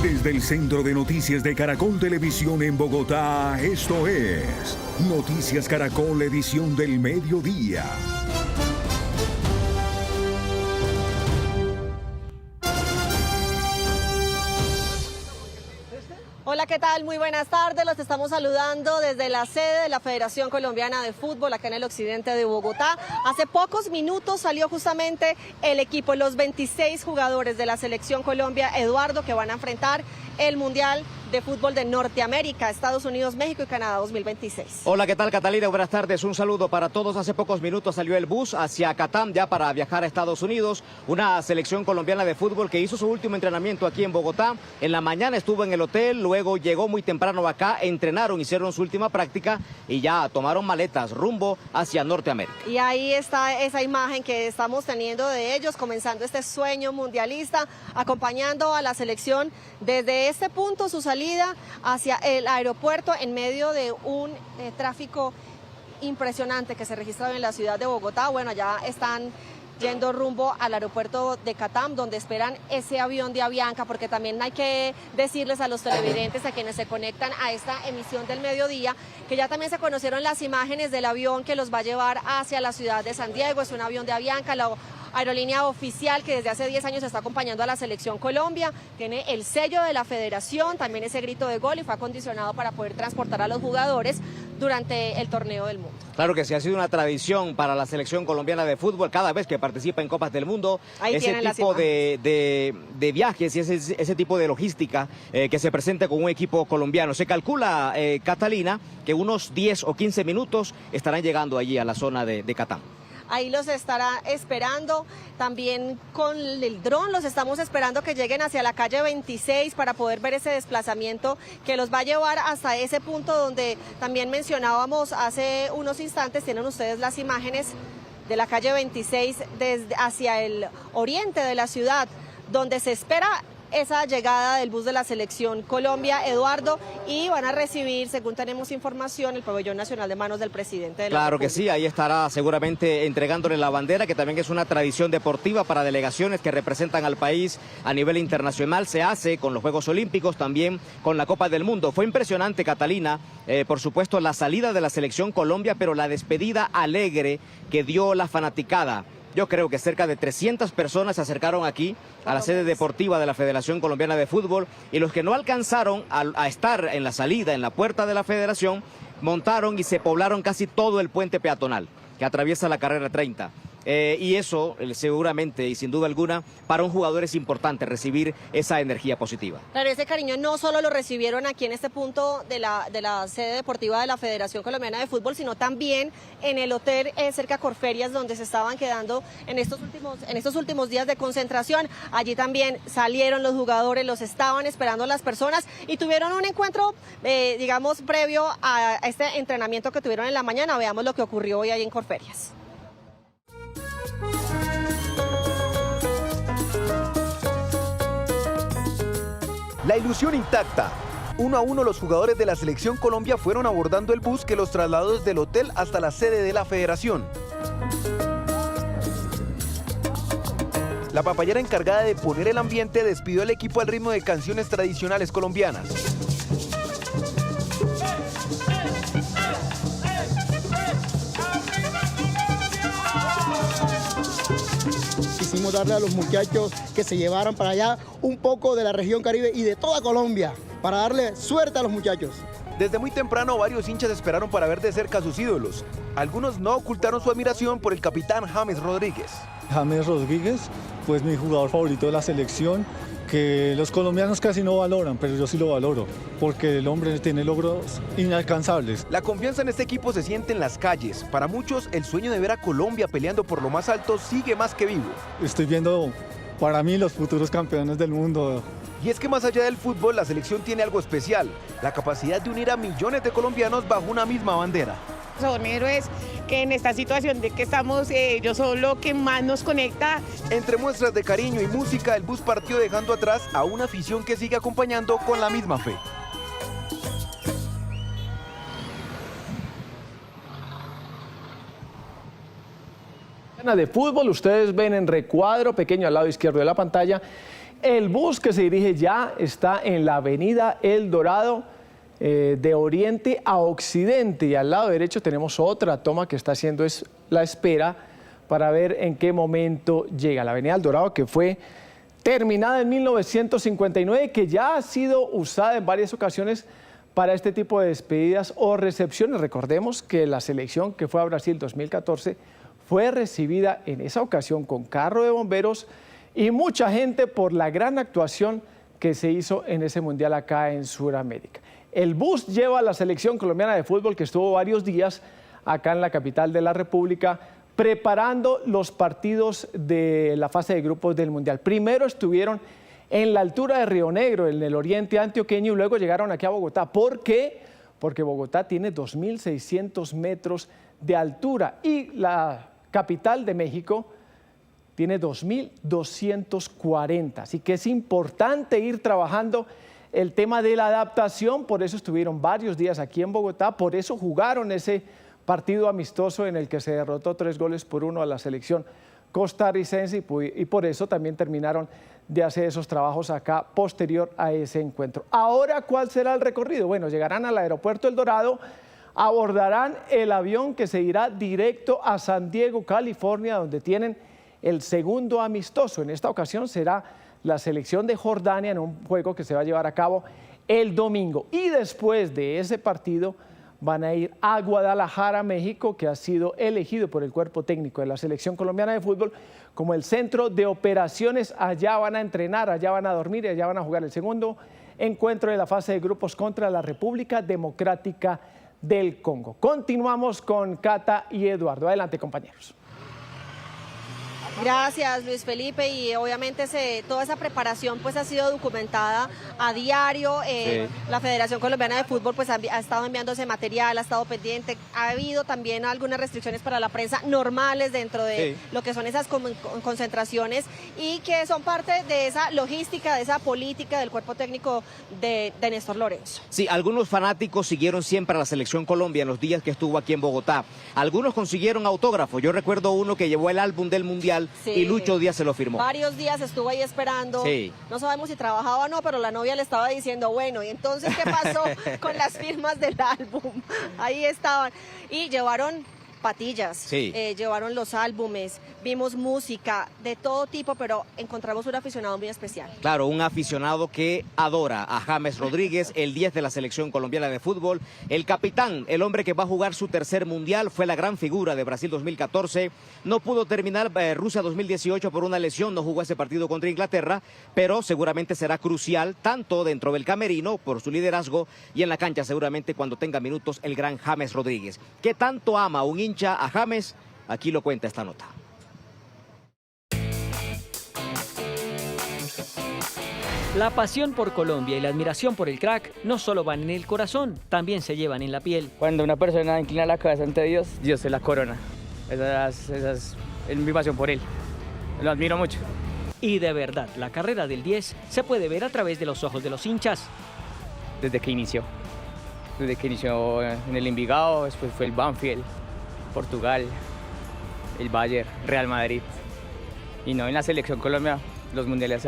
Desde el Centro de Noticias de Caracol Televisión en Bogotá, esto es Noticias Caracol, edición del mediodía. Hola, ¿qué tal? Muy buenas tardes. Los estamos saludando desde la sede de la Federación Colombiana de Fútbol, acá en el occidente de Bogotá. Hace pocos minutos salió justamente el equipo, los 26 jugadores de la Selección Colombia, Eduardo, que van a enfrentar el Mundial de Fútbol de Norteamérica, Estados Unidos, México y Canadá 2026. Hola, ¿qué tal, Catalina? Buenas tardes, un saludo para todos. Hace pocos minutos salió el bus hacia Catam ya para viajar a Estados Unidos, una selección colombiana de fútbol que hizo su último entrenamiento aquí en Bogotá. En la mañana estuvo en el hotel, luego llegó muy temprano acá, entrenaron, hicieron su última práctica y ya tomaron maletas rumbo hacia Norteamérica. Y ahí está esa imagen que estamos teniendo de ellos, comenzando este sueño mundialista, acompañando a la selección desde este punto, su salida hacia el aeropuerto en medio de un tráfico impresionante que se registra en la ciudad de Bogotá. Bueno, ya están yendo rumbo al aeropuerto de Catam, donde esperan ese avión de Avianca, porque también hay que decirles a los televidentes, a quienes se conectan a esta emisión del mediodía, que ya también se conocieron las imágenes del avión que los va a llevar hacia la ciudad de San Diego. Es un avión de Avianca, la aerolínea oficial que desde hace 10 años está acompañando a la Selección Colombia, tiene el sello de la federación, también ese grito de gol, y fue acondicionado para poder transportar a los jugadores durante el torneo del mundo. Claro que sí, ha sido una tradición para la Selección Colombiana de Fútbol, cada vez que participa en Copas del Mundo, ahí ese tipo de viajes y ese tipo de logística que se presenta con un equipo colombiano. Se calcula, Catalina, que unos 10 o 15 minutos estarán llegando allí a la zona de Catam. Ahí los estará esperando, también con el dron los estamos esperando que lleguen hacia la calle 26 para poder ver ese desplazamiento que los va a llevar hasta ese punto donde también mencionábamos hace unos instantes. Tienen ustedes las imágenes de la calle 26 desde hacia el oriente de la ciudad, donde se espera esa llegada del bus de la Selección Colombia, Eduardo, y van a recibir, según tenemos información, el pabellón nacional de manos del presidente de la Claro República. Que sí, ahí estará seguramente entregándole la bandera, que también es una tradición deportiva para delegaciones que representan al país a nivel internacional. Se hace con los Juegos Olímpicos, también con la Copa del Mundo. Fue impresionante, Catalina, por supuesto, la salida de la Selección Colombia, pero la despedida alegre que dio la fanaticada. Yo creo que cerca de 300 personas se acercaron aquí a la sede deportiva de la Federación Colombiana de Fútbol, y los que no alcanzaron a estar en la salida, en la puerta de la federación, montaron y se poblaron casi todo el puente peatonal que atraviesa la carrera 30. Y eso seguramente y sin duda alguna para un jugador es importante recibir esa energía positiva. Claro, ese cariño no solo lo recibieron aquí en este punto de la sede deportiva de la Federación Colombiana de Fútbol, sino también en el hotel cerca a Corferias, donde se estaban quedando en estos últimos días de concentración. Allí también salieron los jugadores, los estaban esperando las personas y tuvieron un encuentro, digamos, previo a este entrenamiento que tuvieron en la mañana. Veamos lo que ocurrió hoy ahí en Corferias. La ilusión intacta. 1 a 1 los jugadores de la Selección Colombia fueron abordando el bus que los trasladó desde el hotel hasta la sede de la federación. La papayera encargada de poner el ambiente despidió al equipo al ritmo de canciones tradicionales colombianas. Quisimos darle a los muchachos que se llevaran para allá un poco de la región Caribe y de toda Colombia, para darle suerte a los muchachos. Desde muy temprano varios hinchas esperaron para ver de cerca a sus ídolos. Algunos no ocultaron su admiración por el capitán James Rodríguez. James Rodríguez, pues mi jugador favorito de la selección, que los colombianos casi no valoran, pero yo sí lo valoro, porque el hombre tiene logros inalcanzables. La confianza en este equipo se siente en las calles. Para muchos, el sueño de ver a Colombia peleando por lo más alto sigue más que vivo. Estoy viendo, para mí, los futuros campeones del mundo. Y es que más allá del fútbol, la selección tiene algo especial, la capacidad de unir a millones de colombianos bajo una misma bandera. Son héroes que en esta situación de que estamos, ellos son lo que más nos conecta. Entre muestras de cariño y música, el bus partió dejando atrás a una afición que sigue acompañando con la misma fe. De fútbol, ustedes ven en recuadro pequeño al lado izquierdo de la pantalla El bus que se dirige ya está en la avenida El Dorado, de oriente a occidente, y al lado derecho tenemos otra toma que está haciendo es la espera para ver en qué momento llega. La avenida El Dorado, que fue terminada en 1959, que ya ha sido usada en varias ocasiones para este tipo de despedidas o recepciones. Recordemos que la selección que fue a Brasil 2014 fue recibida en esa ocasión con carro de bomberos y mucha gente por la gran actuación que se hizo en ese mundial acá en Sudamérica. El bus lleva a la selección colombiana de fútbol, que estuvo varios días acá en la capital de la República preparando los partidos de la fase de grupos del mundial. Primero estuvieron en la altura de Río Negro, en el oriente antioqueño, y luego llegaron aquí a Bogotá. ¿Por qué? Porque Bogotá tiene 2.600 metros de altura y la capital de México tiene 2.240. Así que es importante ir trabajando el tema de la adaptación. Por eso estuvieron varios días aquí en Bogotá, por eso jugaron ese partido amistoso en el que se derrotó 3-1 a la selección costarricense, y por eso también terminaron de hacer esos trabajos acá posterior a ese encuentro. Ahora, ¿cuál será el recorrido? Bueno, llegarán al aeropuerto El Dorado, abordarán el avión que se irá directo a San Diego, California, donde tienen el segundo amistoso. En esta ocasión será la selección de Jordania en un juego que se va a llevar a cabo el domingo. Y después de ese partido van a ir a Guadalajara, México, que ha sido elegido por el cuerpo técnico de la selección colombiana de fútbol como el centro de operaciones. Allá van a entrenar, allá van a dormir y allá van a jugar el segundo encuentro de la fase de grupos contra la República Democrática del Congo. Continuamos con Cata y Eduardo. Adelante, compañeros. Gracias, Luis Felipe, y obviamente toda esa preparación pues ha sido documentada a diario. Sí. La Federación Colombiana de Fútbol pues ha estado enviando ese material, ha estado pendiente. Ha habido también algunas restricciones para la prensa normales dentro de lo que son esas concentraciones, y que son parte de esa logística, de esa política del cuerpo técnico de Néstor Lorenzo. Sí, algunos fanáticos siguieron siempre a la selección Colombia en los días que estuvo aquí en Bogotá. Algunos consiguieron autógrafos. Yo recuerdo uno que llevó el álbum del Mundial. Sí. Y Lucho Díaz se lo firmó. Varios días estuvo ahí esperando. Sí. No sabemos si trabajaba o no, pero la novia le estaba diciendo, bueno, ¿y entonces qué pasó con las firmas del álbum? Ahí estaban. Y llevaron patillas, sí. Llevaron los álbumes, vimos música de todo tipo, pero encontramos un aficionado muy especial. Claro, un aficionado que adora a James Rodríguez, el 10 de la selección colombiana de fútbol, el capitán, el hombre que va a jugar su tercer mundial, fue la gran figura de Brasil 2014, no pudo terminar Rusia 2018 por una lesión, no jugó ese partido contra Inglaterra, pero seguramente será crucial tanto dentro del camerino por su liderazgo y en la cancha seguramente cuando tenga minutos el gran James Rodríguez. ¿Qué tanto ama un hincha a James? Aquí lo cuenta esta nota. La pasión por Colombia y la admiración por el crack no solo van en el corazón, también se llevan en la piel. Cuando una persona inclina la cabeza ante Dios, Dios se la corona. Esa es mi pasión por él. Lo admiro mucho. Y de verdad, la carrera del 10 se puede ver a través de los ojos de los hinchas. Desde que inició en el Envigado, después fue el Banfield, Portugal, el Bayern, Real Madrid. Y no en la selección Colombia, los mundiales,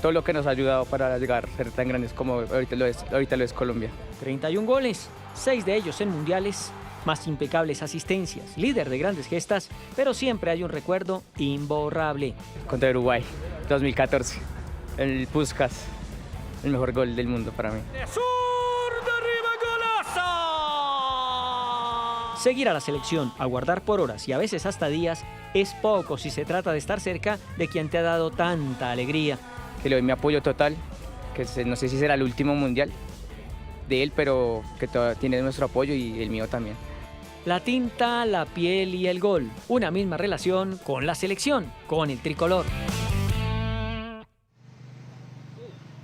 todo lo que nos ha ayudado para llegar a ser tan grandes como ahorita lo es Colombia. 31 goles, 6 de ellos en mundiales, más impecables asistencias, líder de grandes gestas, pero siempre hay un recuerdo imborrable. Contra Uruguay, 2014, el Puskás, el mejor gol del mundo para mí. Seguir a la selección, aguardar por horas y a veces hasta días, es poco si se trata de estar cerca de quien te ha dado tanta alegría. Que le doy mi apoyo total, que no sé si será el último mundial de él, pero que tiene nuestro apoyo y el mío también. La tinta, la piel y el gol, una misma relación con la selección, con el tricolor.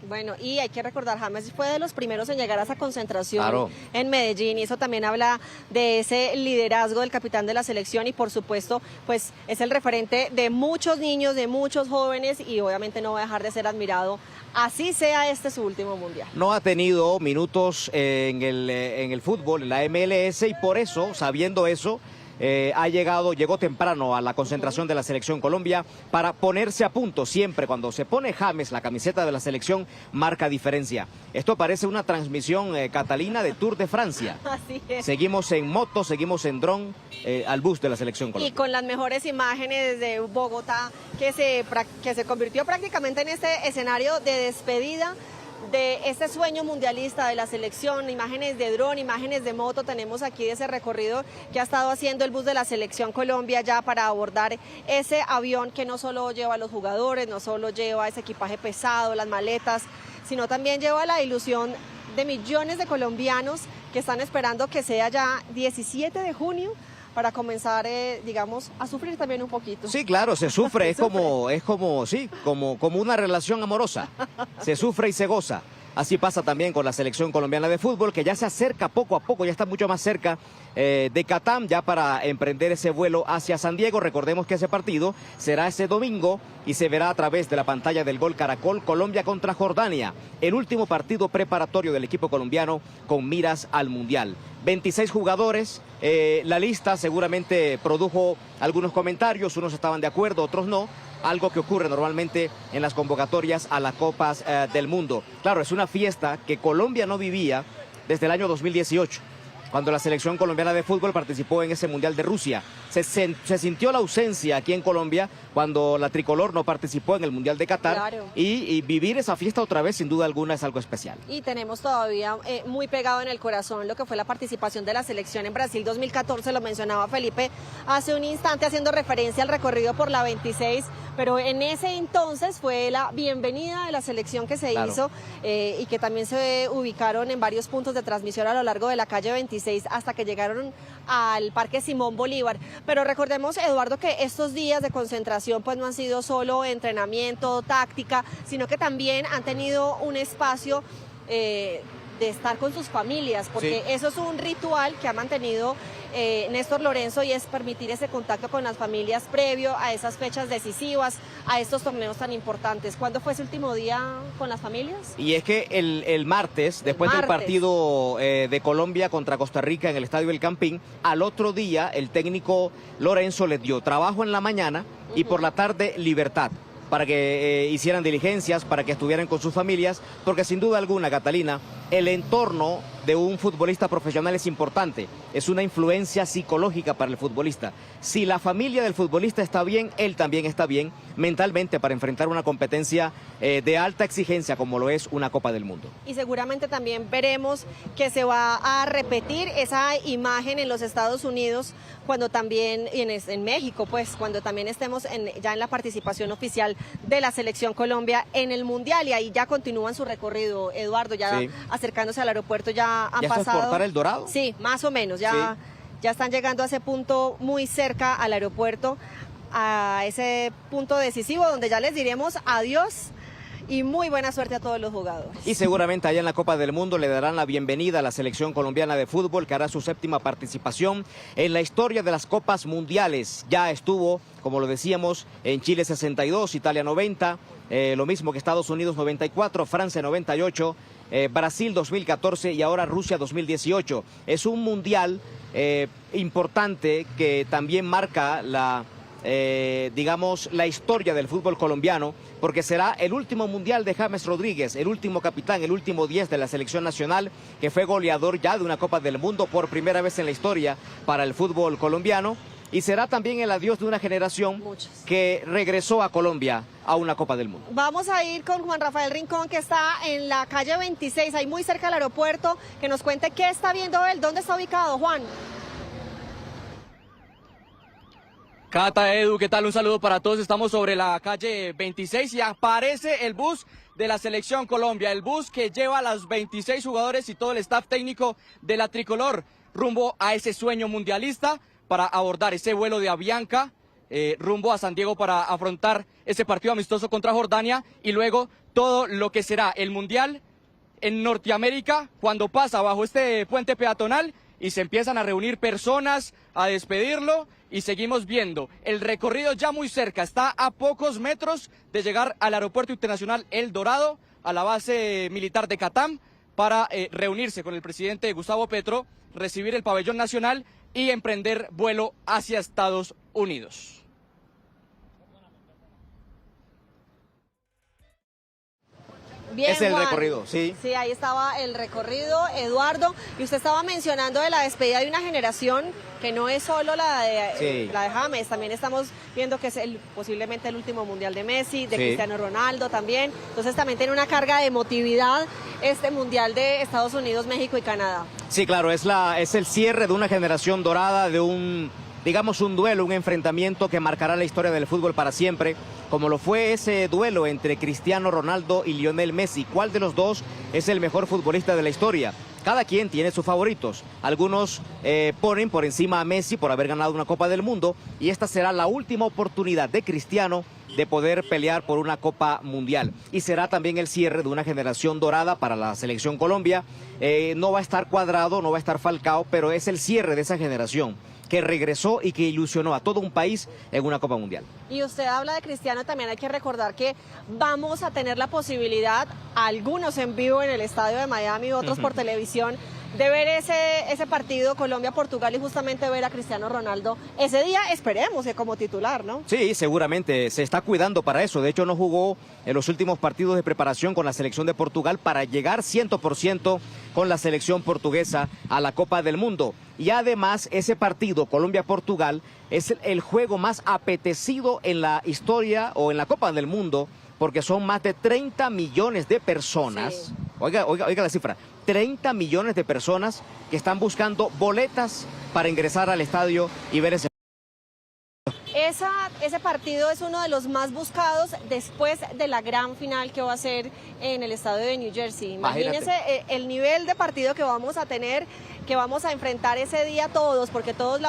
Bueno, y hay que recordar, James fue de los primeros en llegar a esa concentración en Medellín, y eso también habla de ese liderazgo del capitán de la selección, y por supuesto, pues es el referente de muchos niños, de muchos jóvenes, y obviamente no va a dejar de ser admirado, así sea este su último mundial. No ha tenido minutos en el fútbol, en la MLS, y por eso, sabiendo eso, llegó temprano a la concentración de la Selección Colombia para ponerse a punto. Siempre cuando se pone James la camiseta de la selección marca diferencia. Esto parece una transmisión catalina de Tour de Francia. Así es. Seguimos en moto, seguimos en dron al bus de la Selección Colombia. Y con las mejores imágenes de Bogotá, que se convirtió prácticamente en este escenario de despedida de este sueño mundialista de la selección, imágenes de dron, imágenes de moto, tenemos aquí de ese recorrido que ha estado haciendo el bus de la Selección Colombia ya para abordar ese avión que no solo lleva a los jugadores, no solo lleva ese equipaje pesado, las maletas, sino también lleva la ilusión de millones de colombianos que están esperando que sea ya 17 de junio para comenzar, digamos, a sufrir también un poquito. Sí, claro, se sufre, es como una relación amorosa. Se sufre y se goza. Así pasa también con la Selección Colombiana de Fútbol, que ya se acerca poco a poco, ya está mucho más cerca de Catam, ya para emprender ese vuelo hacia San Diego. Recordemos que ese partido será ese domingo y se verá a través de la pantalla del Gol Caracol, Colombia contra Jordania, el último partido preparatorio del equipo colombiano con miras al Mundial. 26 jugadores, la lista seguramente produjo algunos comentarios, unos estaban de acuerdo, otros no. Algo que ocurre normalmente en las convocatorias a las Copas del Mundo. Claro, es una fiesta que Colombia no vivía desde el año 2018, cuando la Selección Colombiana de Fútbol participó en ese Mundial de Rusia. Se sintió la ausencia aquí en Colombia cuando la tricolor no participó en el Mundial de Qatar. Claro. Y vivir esa fiesta otra vez, sin duda alguna, es algo especial. Y tenemos todavía muy pegado en el corazón lo que fue la participación de la selección en Brasil 2014, lo mencionaba Felipe hace un instante haciendo referencia al recorrido por la 26, pero en ese entonces fue la bienvenida de la selección que se hizo y que también se ubicaron en varios puntos de transmisión a lo largo de la calle 26 hasta que llegaron al Parque Simón Bolívar. Pero recordemos, Eduardo, que estos días de concentración pues no han sido solo entrenamiento, táctica, sino que también han tenido un espacio de estar con sus familias, porque eso es un ritual que ha mantenido Néstor Lorenzo, y es permitir ese contacto con las familias previo a esas fechas decisivas, a estos torneos tan importantes. ¿Cuándo fue ese último día con las familias? Y es que el martes, después del partido de Colombia contra Costa Rica en el Estadio El Campín, al otro día el técnico Lorenzo les dio trabajo en la mañana y por la tarde libertad, para que hicieran diligencias, para que estuvieran con sus familias, porque sin duda alguna, Catalina, el entorno de un futbolista profesional es importante, es una influencia psicológica para el futbolista. Si la familia del futbolista está bien, él también está bien mentalmente para enfrentar una competencia de alta exigencia como lo es una Copa del Mundo. Y seguramente también veremos que se va a repetir esa imagen en los Estados Unidos, cuando también, y en México, pues cuando también estemos ya en la participación oficial de la Selección Colombia en el Mundial, y ahí ya continúan su recorrido, Eduardo, ya acercándose al aeropuerto, ya han pasado. ¿Ya es por El Dorado? Sí, más o menos, ya están llegando a ese punto muy cerca al aeropuerto, a ese punto decisivo donde ya les diremos adiós y muy buena suerte a todos los jugadores. Y seguramente allá en la Copa del Mundo le darán la bienvenida a la Selección Colombiana de Fútbol, que hará su séptima participación en la historia de las Copas Mundiales. Ya estuvo, como lo decíamos, en Chile 62, Italia 90, lo mismo que Estados Unidos 94, Francia 98, Brasil 2014 y ahora Rusia 2018. Es un mundial importante que también marca digamos, la historia del fútbol colombiano, porque será el último mundial de James Rodríguez, el último capitán, el último 10 de la selección nacional, que fue goleador ya de una Copa del Mundo por primera vez en la historia para el fútbol colombiano, y será también el adiós de una generación que regresó a Colombia a una Copa del Mundo. Vamos a ir con Juan Rafael Rincón, que está en la calle 26, ahí muy cerca del aeropuerto, que nos cuente qué está viendo él, dónde está ubicado, Juan. Cata, Edu, ¿qué tal? Un saludo para todos. Estamos sobre la calle 26 y aparece el bus de la Selección Colombia, el bus que lleva a los 26 jugadores y todo el staff técnico de la tricolor rumbo a ese sueño mundialista para abordar ese vuelo de Avianca rumbo a San Diego para afrontar ese partido amistoso contra Jordania y luego todo lo que será el Mundial en Norteamérica cuando pasa bajo este puente peatonal y se empiezan a reunir personas, a despedirlo y seguimos viendo el recorrido ya muy cerca, está a pocos metros de llegar al aeropuerto internacional El Dorado, a la base militar de Catam, para reunirse con el presidente Gustavo Petro, recibir el pabellón nacional y emprender vuelo hacia Estados Unidos. Bien, es el Juan. recorrido, sí. Sí, ahí estaba el recorrido, Eduardo. Y usted estaba mencionando de la despedida de una generación que no es solo la de James, también estamos viendo que es posiblemente el último mundial de Messi, de Cristiano Ronaldo también. Entonces también tiene una carga de emotividad este mundial de Estados Unidos, México y Canadá. Sí, claro, es el cierre de una generación dorada, de un duelo, un enfrentamiento que marcará la historia del fútbol para siempre, como lo fue ese duelo entre Cristiano Ronaldo y Lionel Messi. ¿Cuál de los dos es el mejor futbolista de la historia? Cada quien tiene sus favoritos. Algunos ponen por encima a Messi por haber ganado una Copa del Mundo, y esta será la última oportunidad de Cristiano de poder pelear por una Copa Mundial. Y será también el cierre de una generación dorada para la selección Colombia. No va a estar Cuadrado, no va a estar Falcao, pero es el cierre de esa generación que regresó y que ilusionó a todo un país en una Copa Mundial. Y usted habla de Cristiano, también hay que recordar que vamos a tener la posibilidad, algunos en vivo en el estadio de Miami, otros por televisión, de ver ese partido Colombia-Portugal y justamente ver a Cristiano Ronaldo ese día, esperemos, como titular, ¿no? Sí, seguramente, se está cuidando para eso. De hecho, no jugó en los últimos partidos de preparación con la selección de Portugal para llegar 100% con la selección portuguesa a la Copa del Mundo. Y además, ese partido Colombia-Portugal es el juego más apetecido en la historia o en la Copa del Mundo, porque son más de 30 millones de personas. Sí. Oiga la cifra, 30 millones de personas que están buscando boletas para ingresar al estadio y ver ese. Ese partido es uno de los más buscados después de la gran final que va a ser en el estadio de New Jersey. Imagínense el nivel de partido que vamos a tener, que vamos a enfrentar ese día todos, porque todos lo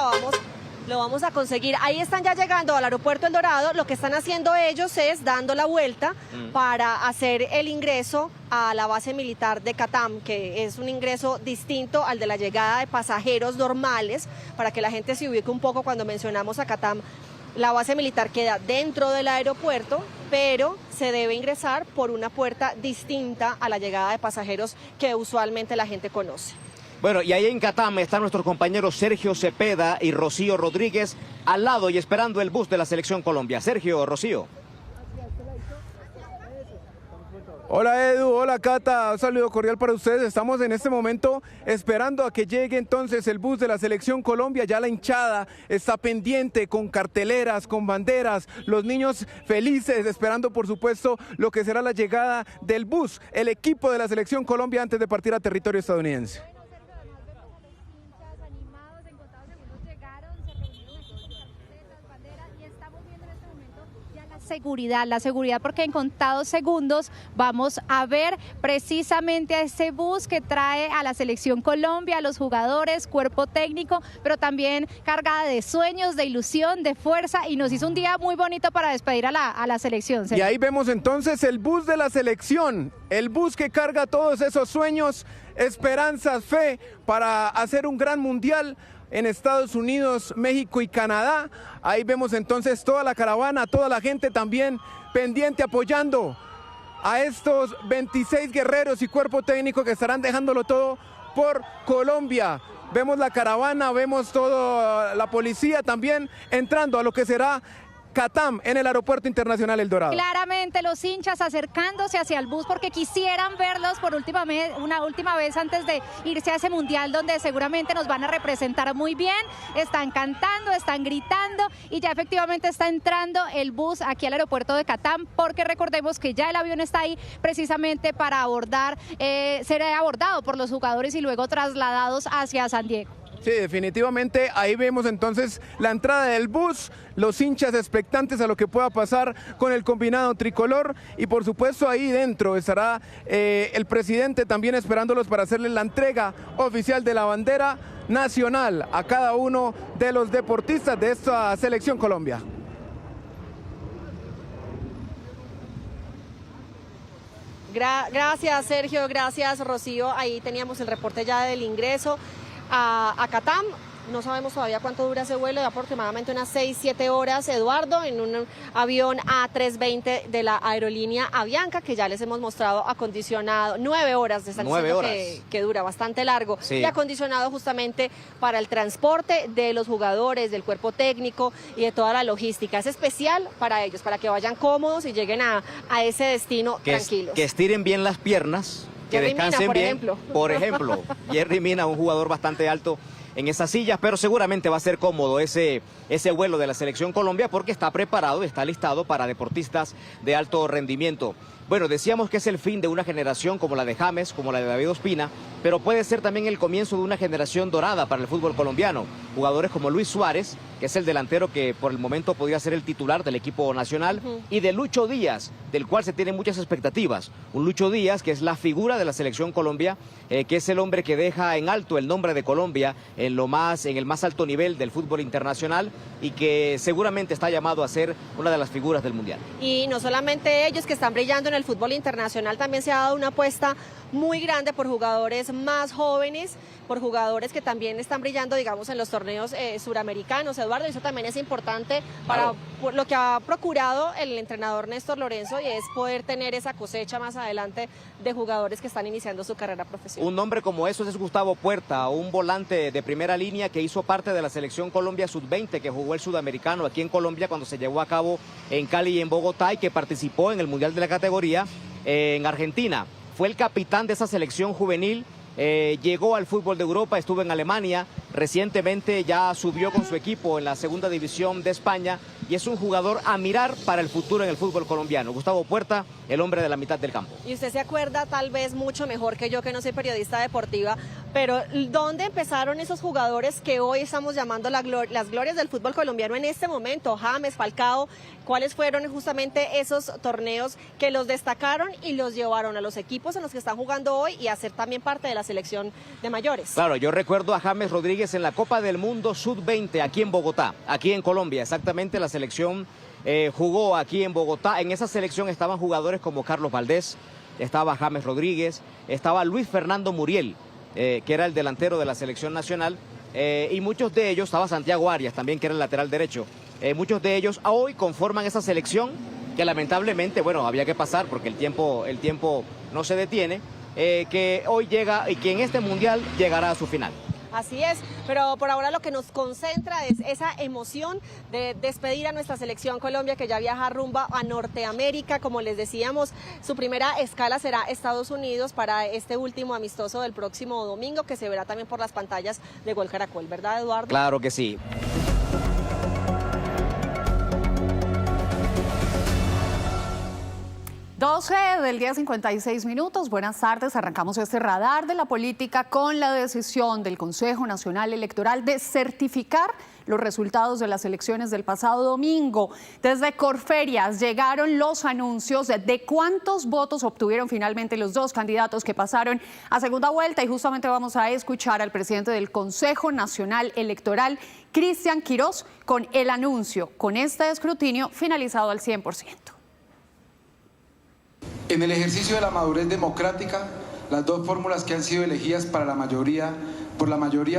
vamos a conseguir. Ahí están ya llegando al aeropuerto El Dorado. Lo que están haciendo ellos es dando la vuelta para hacer el ingreso a la base militar de Catam, que es un ingreso distinto al de la llegada de pasajeros normales, para que la gente se ubique un poco cuando mencionamos a Catam. La base militar queda dentro del aeropuerto, pero se debe ingresar por una puerta distinta a la llegada de pasajeros que usualmente la gente conoce. Bueno, y ahí en Catam están nuestros compañeros Sergio Cepeda y Rocío Rodríguez al lado y esperando el bus de la Selección Colombia. Sergio, Rocío. Hola Edu, hola Cata, un saludo cordial para ustedes. Estamos en este momento esperando a que llegue entonces el bus de la Selección Colombia. Ya la hinchada está pendiente con carteleras, con banderas, los niños felices esperando por supuesto lo que será la llegada del bus, el equipo de la Selección Colombia antes de partir a territorio estadounidense. La seguridad porque en contados segundos vamos a ver precisamente a ese bus que trae a la Selección Colombia, a los jugadores, cuerpo técnico, pero también cargada de sueños, de ilusión, de fuerza, y nos hizo un día muy bonito para despedir a la selección. Y ahí vemos entonces el bus de la selección, el bus que carga todos esos sueños, esperanzas, fe para hacer un gran mundial en Estados Unidos, México y Canadá. Ahí vemos entonces toda la caravana, toda la gente también pendiente apoyando a estos 26 guerreros y cuerpo técnico que estarán dejándolo todo por Colombia. Vemos la caravana, vemos toda la policía también entrando a lo que será Catam en el Aeropuerto Internacional El Dorado. Claramente los hinchas acercándose hacia el bus porque quisieran verlos por una última vez antes de irse a ese mundial donde seguramente nos van a representar muy bien. Están cantando, están gritando y ya efectivamente está entrando el bus aquí al aeropuerto de Catam, porque recordemos que ya el avión está ahí precisamente para ser abordado por los jugadores y luego trasladados hacia San Diego. Sí, definitivamente ahí vemos entonces la entrada del bus, los hinchas expectantes a lo que pueda pasar con el combinado tricolor, y por supuesto ahí dentro estará el presidente también esperándolos para hacerles la entrega oficial de la bandera nacional a cada uno de los deportistas de esta Selección Colombia. Gracias Sergio, gracias Rocío, ahí teníamos el reporte ya del ingreso a Catam. no sabemos todavía cuánto dura ese vuelo, de aproximadamente unas 6-7 horas, Eduardo, en un avión A320 de la aerolínea Avianca, que ya les hemos mostrado acondicionado, 9 horas, están diciendo que dura bastante largo, sí. Y acondicionado justamente para el transporte de los jugadores, del cuerpo técnico y de toda la logística. Es especial para ellos, para que vayan cómodos y lleguen a ese destino tranquilos. Que estiren bien las piernas, que descansen bien. Por ejemplo, Yerry Mina, un jugador bastante alto en esas sillas, pero seguramente va a ser cómodo ese vuelo de la Selección Colombia porque está preparado, está listado para deportistas de alto rendimiento. Bueno, decíamos que es el fin de una generación como la de James, como la de David Ospina, pero puede ser también el comienzo de una generación dorada para el fútbol colombiano. Jugadores como Luis Suárez, que es el delantero que por el momento podría ser el titular del equipo nacional, y de Lucho Díaz, del cual se tienen muchas expectativas. Un Lucho Díaz que es la figura de la Selección Colombia, que es el hombre que deja en alto el nombre de Colombia en el más alto nivel del fútbol internacional y que seguramente está llamado a ser una de las figuras del Mundial. Y no solamente ellos que están brillando en el fútbol internacional, también se ha dado una apuesta muy grande por jugadores más jóvenes, por jugadores que también están brillando, digamos, en los torneos suramericanos, Eduardo, y eso también es importante para lo que ha procurado el entrenador Néstor Lorenzo, y es poder tener esa cosecha más adelante de jugadores que están iniciando su carrera profesional. Un nombre como esos es Gustavo Puerta, un volante de primera línea que hizo parte de la Selección Colombia Sub-20, que jugó el sudamericano aquí en Colombia cuando se llevó a cabo en Cali y en Bogotá, y que participó en el Mundial de la categoría en Argentina. Fue el capitán de esa selección juvenil, llegó al fútbol de Europa, estuvo en Alemania, recientemente ya subió con su equipo en la segunda división de España y es un jugador a mirar para el futuro en el fútbol colombiano. Gustavo Puerta, el hombre de la mitad del campo. Y usted se acuerda tal vez mucho mejor que yo, que no soy periodista deportiva, pero ¿dónde empezaron esos jugadores que hoy estamos llamando las glorias del fútbol colombiano en este momento? James, Falcao, ¿cuáles fueron justamente esos torneos que los destacaron y los llevaron a los equipos en los que están jugando hoy y a ser también parte de la selección de mayores? Claro, yo recuerdo a James Rodríguez en la Copa del Mundo Sub-20 aquí en Bogotá, aquí en Colombia, exactamente. La selección jugó aquí en Bogotá. En esa selección estaban jugadores como Carlos Valdés, estaba James Rodríguez, estaba Luis Fernando Muriel, que era el delantero de la selección nacional, y muchos de ellos, estaba Santiago Arias también, que era el lateral derecho. Muchos de ellos hoy conforman esa selección que lamentablemente, bueno, había que pasar porque el tiempo no se detiene, que hoy llega y que en este Mundial llegará a su final. Así es, pero por ahora lo que nos concentra es esa emoción de despedir a nuestra selección Colombia, que ya viaja rumbo a Norteamérica. Como les decíamos, su primera escala será Estados Unidos para este último amistoso del próximo domingo, que se verá también por las pantallas de Gol Caracol, ¿verdad, Eduardo? Claro que sí. 12 del día 56 minutos. Buenas tardes. Arrancamos este radar de la política con la decisión del Consejo Nacional Electoral de certificar los resultados de las elecciones del pasado domingo. Desde Corferias llegaron los anuncios de cuántos votos obtuvieron finalmente los dos candidatos que pasaron a segunda vuelta, y justamente vamos a escuchar al presidente del Consejo Nacional Electoral, Cristian Quirós, con el anuncio, con este escrutinio finalizado al 100%. En el ejercicio de la madurez democrática, las dos fórmulas que han sido elegidas por la mayoría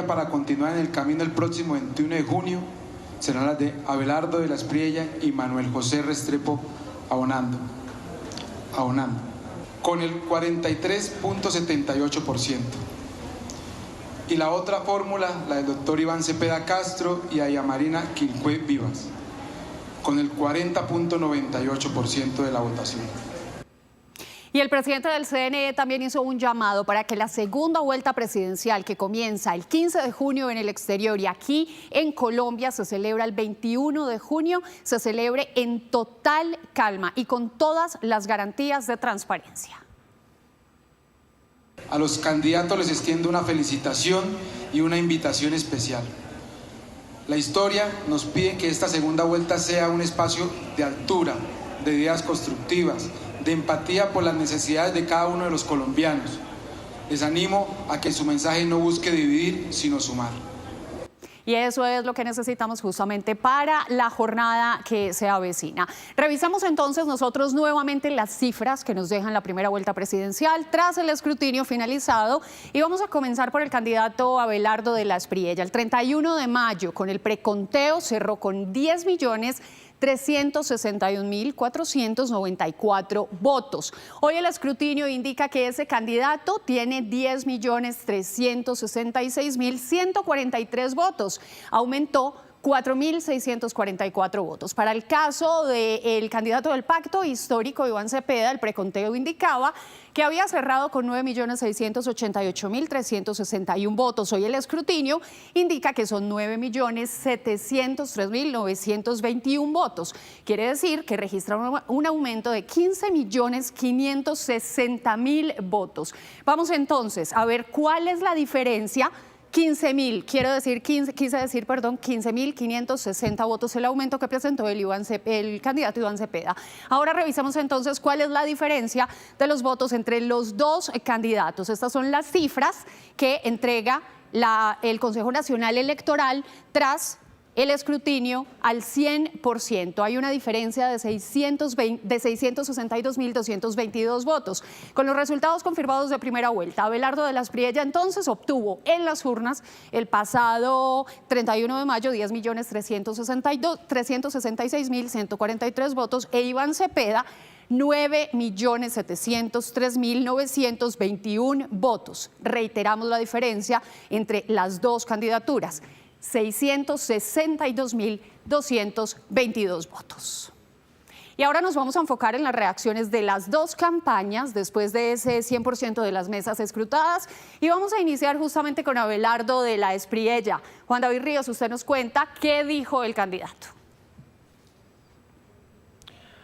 para continuar en el camino el próximo 21 de junio serán las de Abelardo de la Espriella y Manuel José Restrepo Abonando, con el 43.78%. Y la otra fórmula, la del doctor Iván Cepeda Castro y Aya Marina Quilcue Vivas, con el 40.98% de la votación. Y el presidente del CNE también hizo un llamado para que la segunda vuelta presidencial, que comienza el 15 de junio en el exterior y aquí en Colombia se celebra el 21 de junio, se celebre en total calma y con todas las garantías de transparencia. A los candidatos les extiendo una felicitación y una invitación especial. La historia nos pide que esta segunda vuelta sea un espacio de altura, de ideas constructivas, de empatía por las necesidades de cada uno de los colombianos. Les animo a que su mensaje no busque dividir, sino sumar. y eso es lo que necesitamos justamente para la jornada que se avecina. Revisamos entonces nosotros nuevamente las cifras que nos dejan la primera vuelta presidencial tras el escrutinio finalizado, y vamos a comenzar por el candidato Abelardo de la Espriella. El 31 de mayo, con el preconteo, cerró con 10.361.494 votos. Hoy el escrutinio indica que ese candidato tiene 10.366.143 votos. Aumentó 4.644 votos. Para el caso del candidato del pacto histórico, Iván Cepeda, el preconteo indicaba que había cerrado con 9.688.361 votos. Hoy el escrutinio indica que son 9.703.921 votos. Quiere decir que registra un aumento de 15.560.000 votos. Vamos entonces a ver cuál es la diferencia. 15.560 votos el aumento que presentó el candidato Iván Cepeda. Ahora revisamos entonces cuál es la diferencia de los votos entre los dos candidatos. Estas son las cifras que entrega el Consejo Nacional Electoral tras el escrutinio al 100%. Hay una diferencia de 662.222 votos. Con los resultados confirmados de primera vuelta, Abelardo de la Espriella entonces obtuvo en las urnas el pasado 31 de mayo 10.366.143 votos e Iván Cepeda 9.703.921 votos. Reiteramos la diferencia entre las dos candidaturas. 662.222 votos. Y ahora nos vamos a enfocar en las reacciones de las dos campañas después de ese 100% de las mesas escrutadas, y vamos a iniciar justamente con Abelardo de la Espriella. Juan David Ríos, usted nos cuenta qué dijo el candidato.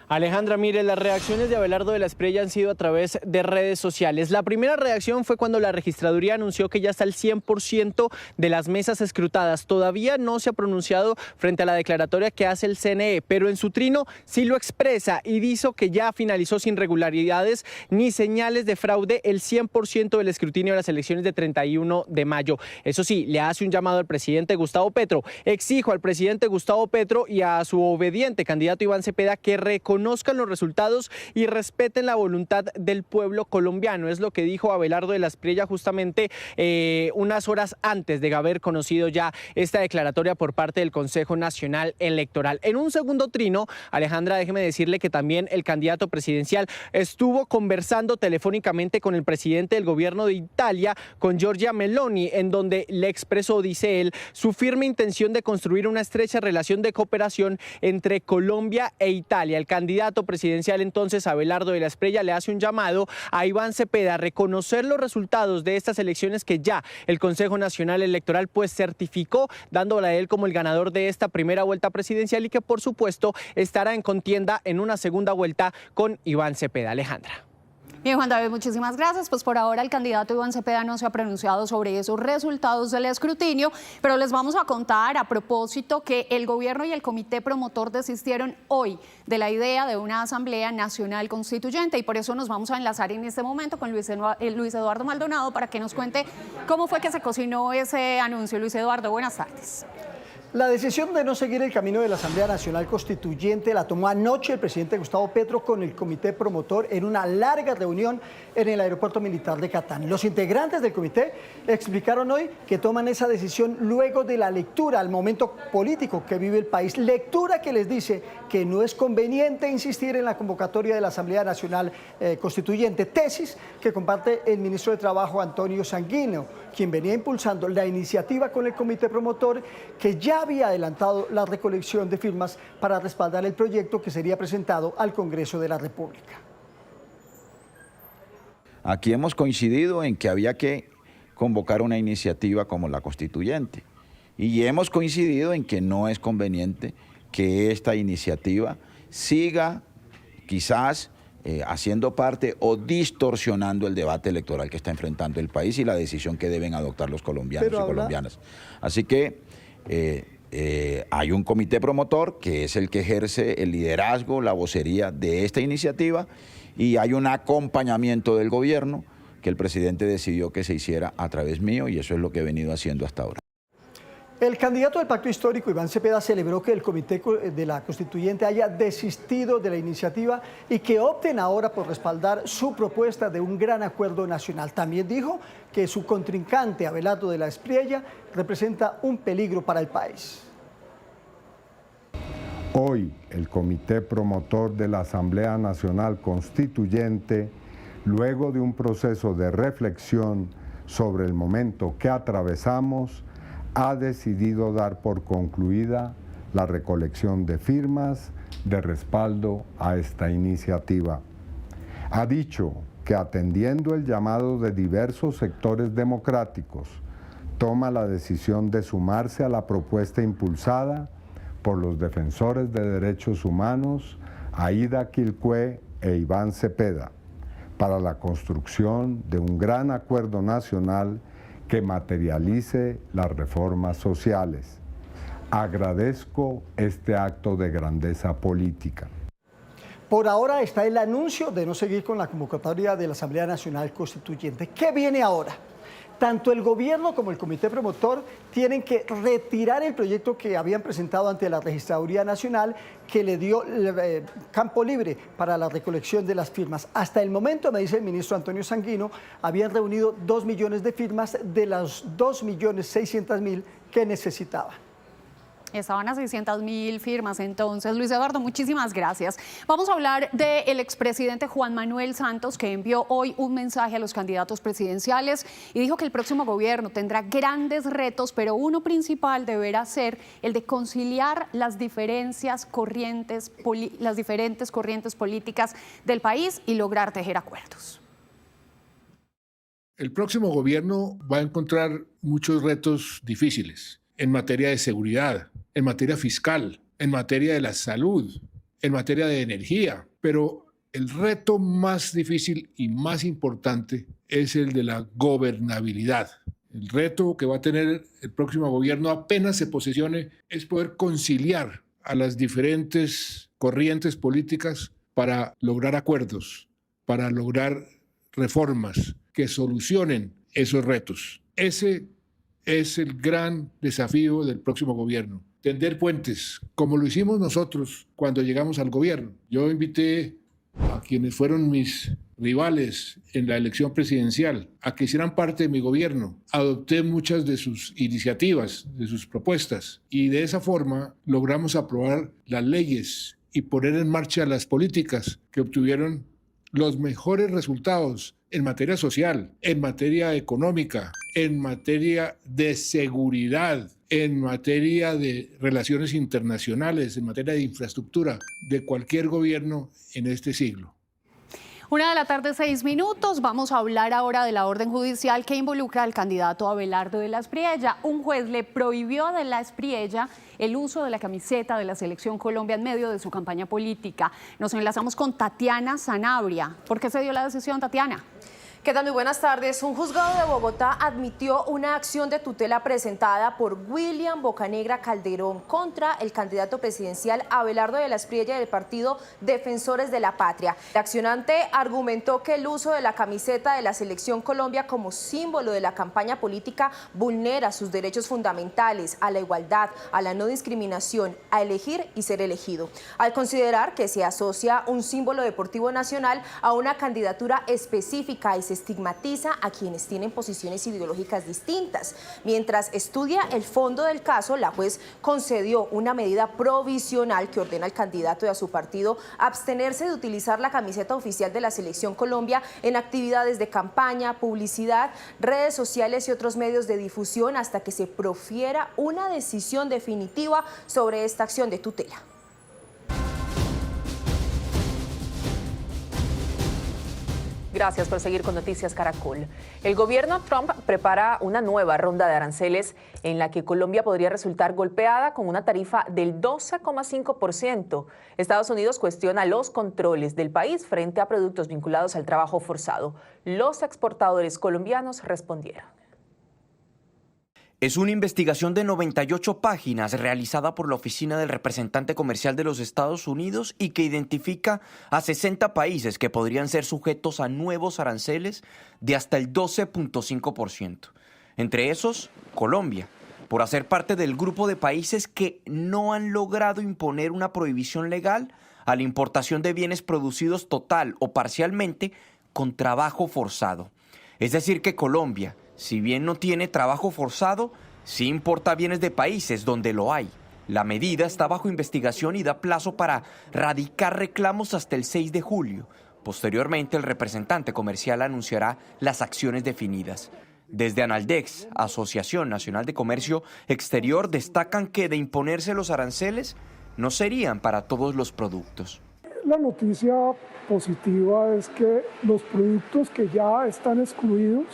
Alejandra, mire, las reacciones de Abelardo de la Espriella han sido a través de redes sociales. La primera reacción fue cuando la registraduría anunció que ya está el 100% de las mesas escrutadas. Todavía no se ha pronunciado frente a la declaratoria que hace el CNE, pero en su trino sí lo expresa y dice que ya finalizó sin irregularidades ni señales de fraude el 100% del escrutinio de las elecciones de 31 de mayo. Eso sí, le hace un llamado al presidente Gustavo Petro. Exijo al presidente Gustavo Petro y a su obediente candidato Iván Cepeda que reconozcan los resultados y respeten la voluntad del pueblo colombiano. Es lo que dijo Abelardo de la Espriella justamente unas horas antes de haber conocido ya esta declaratoria por parte del Consejo Nacional Electoral. En un segundo trino, Alejandra, déjeme decirle que también el candidato presidencial estuvo conversando telefónicamente con el presidente del gobierno de Italia, con Giorgia Meloni, en donde le expresó, dice él, su firme intención de construir una estrecha relación de cooperación entre Colombia e Italia. El candidato presidencial entonces, Abelardo de la Espriella, le hace un llamado a Iván Cepeda a reconocer los resultados de estas elecciones que ya el Consejo Nacional Electoral pues certificó, dándole a él como el ganador de esta primera vuelta presidencial y que por supuesto estará en contienda en una segunda vuelta con Iván Cepeda. Alejandra. Bien, Juan David, muchísimas gracias. Pues por ahora el candidato Iván Cepeda no se ha pronunciado sobre esos resultados del escrutinio, pero les vamos a contar a propósito que el gobierno y el comité promotor desistieron hoy de la idea de una Asamblea Nacional Constituyente, y por eso nos vamos a enlazar en este momento con Luis Eduardo Maldonado para que nos cuente cómo fue que se cocinó ese anuncio. Luis Eduardo, buenas tardes. La decisión de no seguir el camino de la Asamblea Nacional Constituyente la tomó anoche el presidente Gustavo Petro con el comité promotor en una larga reunión en el aeropuerto militar de Catán. Los integrantes del comité explicaron hoy que toman esa decisión luego de la lectura al momento político que vive el país, lectura que les dice que no es conveniente insistir en la convocatoria de la Asamblea Nacional Constituyente, tesis que comparte el ministro de Trabajo Antonio Sanguino, quien venía impulsando la iniciativa con el comité promotor, que ya había adelantado la recolección de firmas para respaldar el proyecto que sería presentado al Congreso de la República. Aquí hemos coincidido en que había que convocar una iniciativa como la constituyente, y hemos coincidido en que no es conveniente que esta iniciativa siga quizás haciendo parte o distorsionando el debate electoral que está enfrentando el país y la decisión que deben adoptar los colombianos y colombianas. Así que hay un comité promotor que es el que ejerce el liderazgo, la vocería de esta iniciativa, y hay un acompañamiento del gobierno que el presidente decidió que se hiciera a través mío, y eso es lo que he venido haciendo hasta ahora. El candidato del Pacto Histórico, Iván Cepeda, celebró que el Comité de la Constituyente haya desistido de la iniciativa y que opten ahora por respaldar su propuesta de un gran acuerdo nacional. También dijo que su contrincante, Abelardo de la Espriella, representa un peligro para el país. Hoy, el Comité Promotor de la Asamblea Nacional Constituyente, luego de un proceso de reflexión sobre el momento que atravesamos, ha decidido dar por concluida la recolección de firmas de respaldo a esta iniciativa. Ha dicho que atendiendo el llamado de diversos sectores democráticos, toma la decisión de sumarse a la propuesta impulsada por los defensores de derechos humanos Aida Quilcue e Iván Cepeda para la construcción de un gran acuerdo nacional que materialice las reformas sociales. Agradezco este acto de grandeza política. Por ahora está el anuncio de no seguir con la convocatoria de la Asamblea Nacional Constituyente. ¿Qué viene ahora? Tanto el gobierno como el comité promotor tienen que retirar el proyecto que habían presentado ante la Registraduría Nacional, que le dio campo libre para la recolección de las firmas. Hasta el momento, me dice el ministro Antonio Sanguino, habían reunido 2 millones de firmas de las 2.600.000 que necesitaban. Estaban a 600.000 firmas entonces. Luis Eduardo, muchísimas gracias. Vamos a hablar del expresidente Juan Manuel Santos, que envió hoy un mensaje a los candidatos presidenciales y dijo que el próximo gobierno tendrá grandes retos, pero uno principal deberá ser el de conciliar las diferentes corrientes políticas del país y lograr tejer acuerdos. El próximo gobierno va a encontrar muchos retos difíciles en materia de seguridad, en materia fiscal, en materia de la salud, en materia de energía. Pero el reto más difícil y más importante es el de la gobernabilidad. El reto que va a tener el próximo gobierno apenas se posesione es poder conciliar a las diferentes corrientes políticas para lograr acuerdos, para lograr reformas que solucionen esos retos. Ese es el gran desafío del próximo gobierno. Tender puentes, como lo hicimos nosotros cuando llegamos al gobierno. Yo invité a quienes fueron mis rivales en la elección presidencial a que hicieran parte de mi gobierno. Adopté muchas de sus iniciativas, de sus propuestas, y de esa forma logramos aprobar las leyes y poner en marcha las políticas que obtuvieron los mejores resultados en materia social, en materia económica, en materia de seguridad, en materia de relaciones internacionales, en materia de infraestructura, de cualquier gobierno en este siglo. 1:06 p.m. Vamos a hablar ahora de la orden judicial que involucra al candidato Abelardo de la Espriella. Un juez le prohibió a de la Espriella el uso de la camiseta de la Selección Colombia en medio de su campaña política. Nos enlazamos con Tatiana Sanabria. ¿Por qué se dio la decisión, Tatiana? ¿Qué tal? Muy buenas tardes. Un juzgado de Bogotá admitió una acción de tutela presentada por William Bocanegra Calderón contra el candidato presidencial Abelardo de la Espriella del partido Defensores de la Patria. El accionante argumentó que el uso de la camiseta de la Selección Colombia como símbolo de la campaña política vulnera sus derechos fundamentales a la igualdad, a la no discriminación, a elegir y ser elegido. Al considerar que se asocia un símbolo deportivo nacional a una candidatura específica y se estigmatiza a quienes tienen posiciones ideológicas distintas. Mientras estudia el fondo del caso, la juez concedió una medida provisional que ordena al candidato y a su partido abstenerse de utilizar la camiseta oficial de la Selección Colombia en actividades de campaña, publicidad, redes sociales y otros medios de difusión hasta que se profiera una decisión definitiva sobre esta acción de tutela. Gracias por seguir con Noticias Caracol. El gobierno Trump prepara una nueva ronda de aranceles en la que Colombia podría resultar golpeada con una tarifa del 12,5%. Estados Unidos cuestiona los controles del país frente a productos vinculados al trabajo forzado. Los exportadores colombianos respondieron. Es una investigación de 98 páginas realizada por la Oficina del Representante Comercial de los Estados Unidos y que identifica a 60 países que podrían ser sujetos a nuevos aranceles de hasta el 12,5%. Entre esos, Colombia. por hacer parte del grupo de países que no han logrado imponer una prohibición legal a la importación de bienes producidos total o parcialmente con trabajo forzado. Es decir que Colombia, si bien no tiene trabajo forzado, sí importa bienes de países donde lo hay. La medida está bajo investigación y da plazo para radicar reclamos hasta el 6 de julio. Posteriormente, el representante comercial anunciará las acciones definidas. Desde Analdex, Asociación Nacional de Comercio Exterior, destacan que de imponerse los aranceles no serían para todos los productos. La noticia positiva es que los productos que ya están excluidos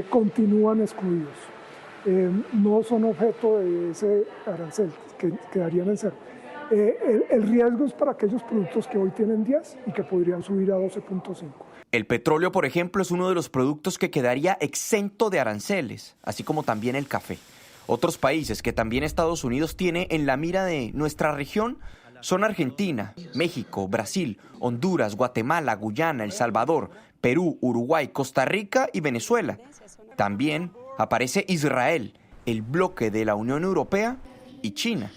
continúan excluidos. No son objeto de ese arancel, que quedarían en cero. El riesgo es para aquellos productos que hoy tienen 10 y que podrían subir a 12.5. El petróleo, por ejemplo, es uno de los productos que quedaría exento de aranceles, así como también el café. Otros países que también Estados Unidos tiene en la mira de nuestra región son Argentina, México, Brasil, Honduras, Guatemala, Guyana, El Salvador, Perú, Uruguay, Costa Rica y Venezuela. También aparece Israel, el bloque de la Unión Europea y China.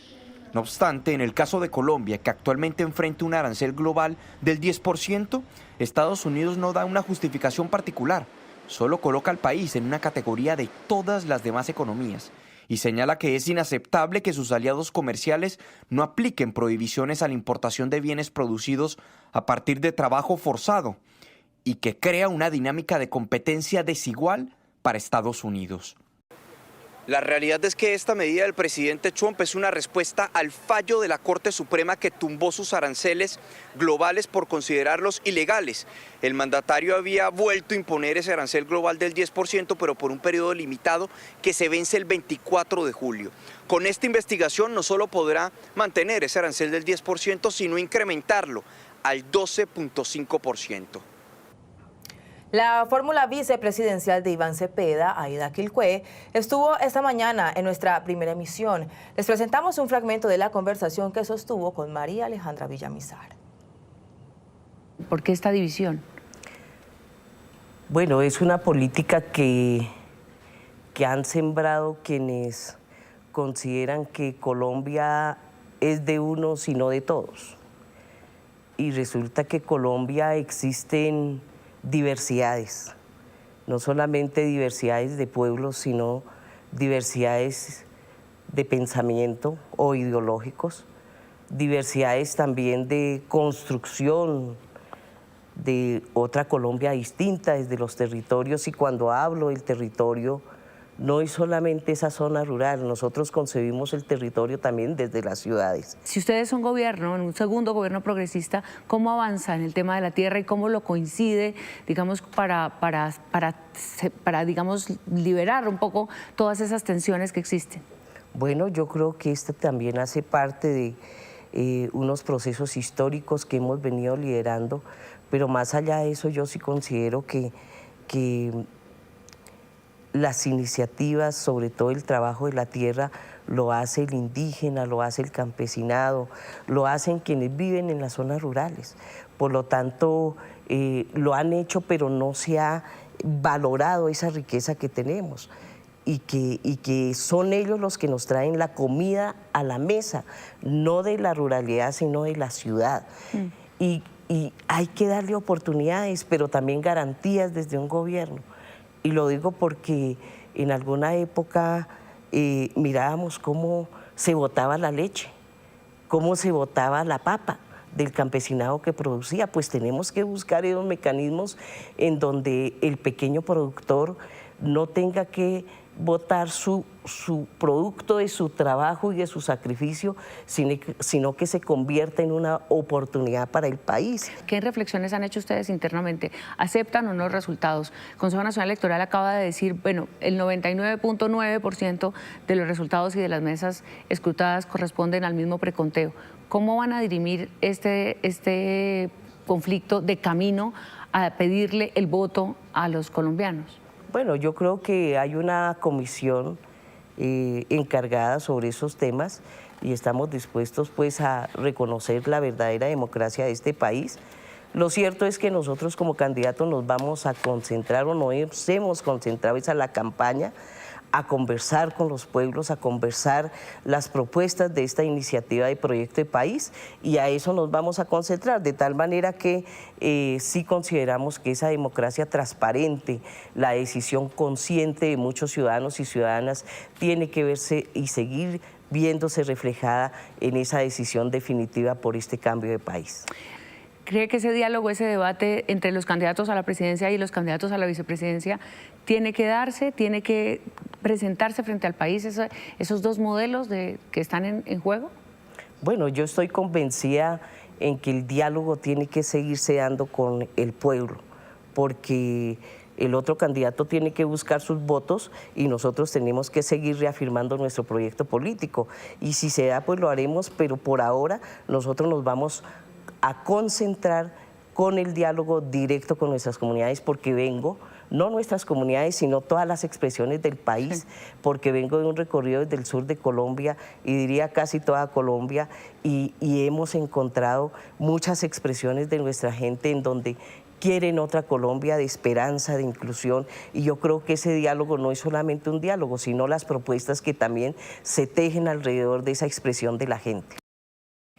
No obstante, en el caso de Colombia, que actualmente enfrenta un arancel global del 10%, Estados Unidos no da una justificación particular, solo coloca al país en una categoría de todas las demás economías y señala que es inaceptable que sus aliados comerciales no apliquen prohibiciones a la importación de bienes producidos a partir de trabajo forzado y que crea una dinámica de competencia desigual para Estados Unidos. La realidad es que esta medida del presidente Trump es una respuesta al fallo de la Corte Suprema que tumbó sus aranceles globales por considerarlos ilegales. El mandatario había vuelto a imponer ese arancel global del 10%, pero por un periodo limitado que se vence el 24 de julio. Con esta investigación no solo podrá mantener ese arancel del 10%, sino incrementarlo al 12.5%. La fórmula vicepresidencial de Iván Cepeda, Aida Quilcue, estuvo esta mañana en nuestra primera emisión. Les presentamos un fragmento de la conversación que sostuvo con María Alejandra Villamizar. ¿Por qué esta división? Bueno, es una política que han sembrado quienes consideran que Colombia es de unos y no de todos. Y resulta que en Colombia existen diversidades, no solamente diversidades de pueblos, sino diversidades de pensamiento o ideológicos, diversidades también de construcción de otra Colombia distinta desde los territorios, y cuando hablo del territorio no es solamente esa zona rural, nosotros concebimos el territorio también desde las ciudades. Si ustedes son gobierno, en un segundo gobierno progresista, ¿cómo avanza en el tema de la tierra y cómo lo coincide, digamos, para digamos, liberar un poco todas esas tensiones que existen? Bueno, yo creo que esto también hace parte de unos procesos históricos que hemos venido liderando, pero más allá de eso yo sí considero que las iniciativas, sobre todo el trabajo de la tierra, lo hace el indígena, lo hace el campesinado, lo hacen quienes viven en las zonas rurales. Por lo tanto, lo han hecho, pero no se ha valorado esa riqueza que tenemos y que son ellos los que nos traen la comida a la mesa, no de la ruralidad, sino de la ciudad. Y hay que darle oportunidades, pero también garantías desde un gobierno. Y lo digo porque en alguna época mirábamos cómo se botaba la leche, cómo se botaba la papa del campesinado que producía. Pues tenemos que buscar esos mecanismos en donde el pequeño productor no tenga que botar su producto de su trabajo y de su sacrificio, sino que se convierta en una oportunidad para el país. ¿Qué reflexiones han hecho ustedes internamente? ¿Aceptan o no los resultados? El Consejo Nacional Electoral acaba de decir, bueno, el 99.9% de los resultados y de las mesas escrutadas corresponden al mismo preconteo. ¿Cómo van a dirimir este conflicto de camino a pedirle el voto a los colombianos? Bueno, yo creo que hay una comisión encargada sobre esos temas y estamos dispuestos pues a reconocer la verdadera democracia de este país. Lo cierto es que nosotros como candidatos nos vamos a concentrar, o nos hemos concentrado, esa es la campaña, a conversar con los pueblos, a conversar las propuestas de esta iniciativa de proyecto de país, y a eso nos vamos a concentrar, de tal manera que sí consideramos que esa democracia transparente, la decisión consciente de muchos ciudadanos y ciudadanas tiene que verse y seguir viéndose reflejada en esa decisión definitiva por este cambio de país. ¿Cree que ese diálogo, ese debate entre los candidatos a la presidencia y los candidatos a la vicepresidencia tiene que darse, tiene que presentarse frente al país, esos dos modelos que están en juego? Bueno, yo estoy convencida en que el diálogo tiene que seguirse dando con el pueblo, porque el otro candidato tiene que buscar sus votos y nosotros tenemos que seguir reafirmando nuestro proyecto político. Y si se da, pues lo haremos, pero por ahora nosotros nos vamos a concentrar con el diálogo directo con nuestras comunidades, porque vengo, no nuestras comunidades, sino todas las expresiones del país, porque vengo de un recorrido desde el sur de Colombia y diría casi toda Colombia, y hemos encontrado muchas expresiones de nuestra gente en donde quieren otra Colombia de esperanza, de inclusión, y yo creo que ese diálogo no es solamente un diálogo, sino las propuestas que también se tejen alrededor de esa expresión de la gente.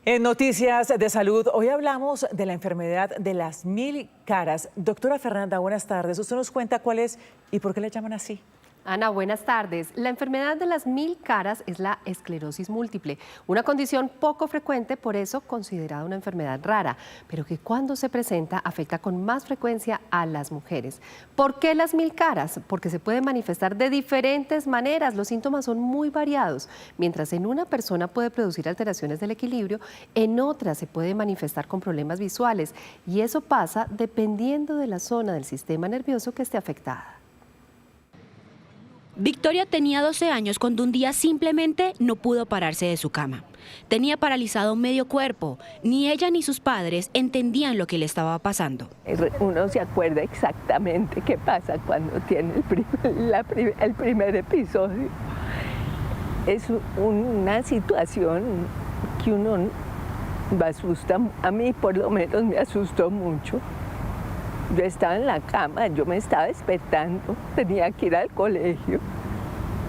En Noticias de Salud, hoy hablamos de la enfermedad de las 1000 caras. Doctora Fernanda, buenas tardes. Usted nos cuenta cuál es y por qué la llaman así. Ana, buenas tardes. La enfermedad de las 1000 caras es la esclerosis múltiple, una condición poco frecuente, por eso considerada una enfermedad rara, pero que cuando se presenta afecta con más frecuencia a las mujeres. ¿Por qué las 1000 caras? Porque se puede manifestar de diferentes maneras, los síntomas son muy variados. Mientras en una persona puede producir alteraciones del equilibrio, en otra se puede manifestar con problemas visuales, y eso pasa dependiendo de la zona del sistema nervioso que esté afectada. Victoria tenía 12 años cuando un día simplemente no pudo pararse de su cama. Tenía paralizado medio cuerpo. Ni ella ni sus padres entendían lo que le estaba pasando. Uno se acuerda exactamente qué pasa cuando tiene el primer episodio. Es una situación que uno me asusta. A mí por lo menos me asustó mucho. Yo estaba en la cama, yo me estaba despertando, tenía que ir al colegio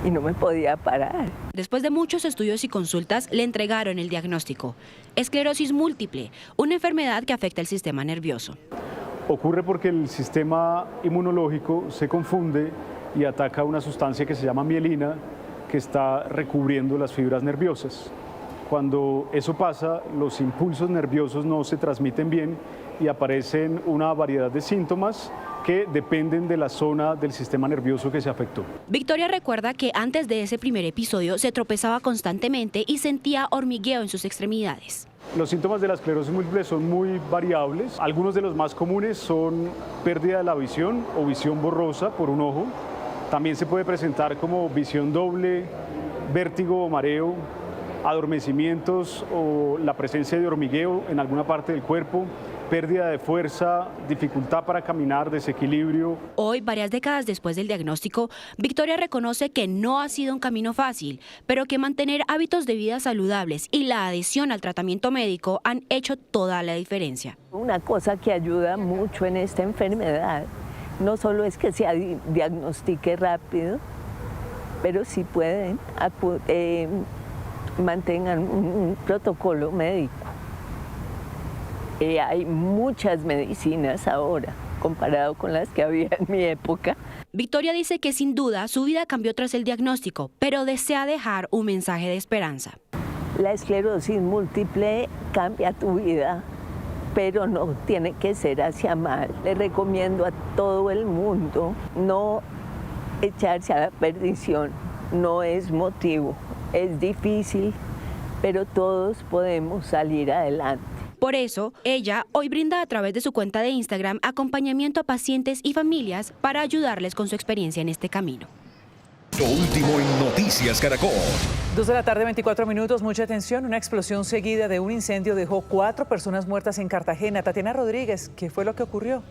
y no me podía parar. Después de muchos estudios y consultas, le entregaron el diagnóstico: esclerosis múltiple, una enfermedad que afecta el sistema nervioso. Ocurre porque el sistema inmunológico se confunde y ataca una sustancia que se llama mielina, que está recubriendo las fibras nerviosas. Cuando eso pasa, los impulsos nerviosos no se transmiten bien y aparecen una variedad de síntomas que dependen de la zona del sistema nervioso que se afectó. Victoria recuerda que antes de ese primer episodio se tropezaba constantemente y sentía hormigueo en sus extremidades. Los síntomas de la esclerosis múltiple son muy variables. Algunos de los más comunes son pérdida de la visión o visión borrosa por un ojo. También se puede presentar como visión doble, vértigo o mareo, adormecimientos o la presencia de hormigueo en alguna parte del cuerpo, pérdida de fuerza, dificultad para caminar, desequilibrio. Hoy, varias décadas después del diagnóstico, Victoria reconoce que no ha sido un camino fácil, pero que mantener hábitos de vida saludables y la adhesión al tratamiento médico han hecho toda la diferencia. Una cosa que ayuda mucho en esta enfermedad no solo es que se diagnostique rápido, pero si pueden, mantengan un protocolo médico. Hay muchas medicinas ahora, comparado con las que había en mi época. Victoria dice que sin duda su vida cambió tras el diagnóstico, pero desea dejar un mensaje de esperanza. La esclerosis múltiple cambia tu vida, pero no tiene que ser hacia mal. Le recomiendo a todo el mundo no echarse a la perdición, no es motivo. Es difícil, pero todos podemos salir adelante. Por eso, ella hoy brinda a través de su cuenta de Instagram acompañamiento a pacientes y familias para ayudarles con su experiencia en este camino. Lo último en Noticias Caracol. 2 de la tarde, 24 minutos. Mucha atención. Una explosión seguida de un incendio dejó 4 personas muertas en Cartagena. Tatiana Rodríguez, ¿qué fue lo que ocurrió?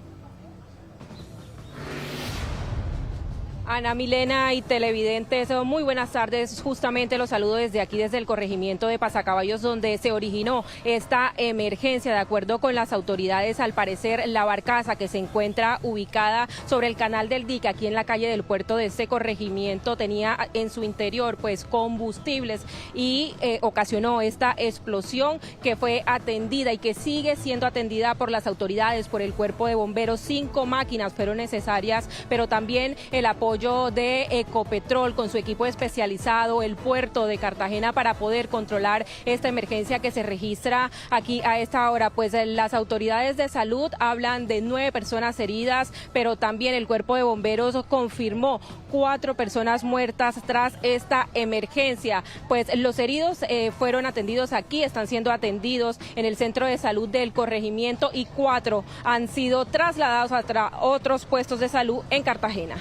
Ana Milena y televidentes, muy buenas tardes. Justamente los saludo desde aquí, desde el corregimiento de Pasacaballos, donde se originó esta emergencia. De acuerdo con las autoridades, al parecer la barcaza que se encuentra ubicada sobre el canal del Dique, aquí en la calle del puerto de este corregimiento, tenía en su interior pues combustibles y ocasionó esta explosión que fue atendida y que sigue siendo atendida por las autoridades, por el cuerpo de bomberos. 5 máquinas fueron necesarias, pero también el apoyo de Ecopetrol con su equipo especializado, el puerto de Cartagena, para poder controlar esta emergencia que se registra aquí a esta hora. Pues las autoridades de salud hablan de 9 personas heridas, pero también el cuerpo de bomberos confirmó 4 personas muertas tras esta emergencia. Pues los heridos fueron atendidos aquí, están siendo atendidos en el centro de salud del corregimiento y 4 han sido trasladados a otros puestos de salud en Cartagena.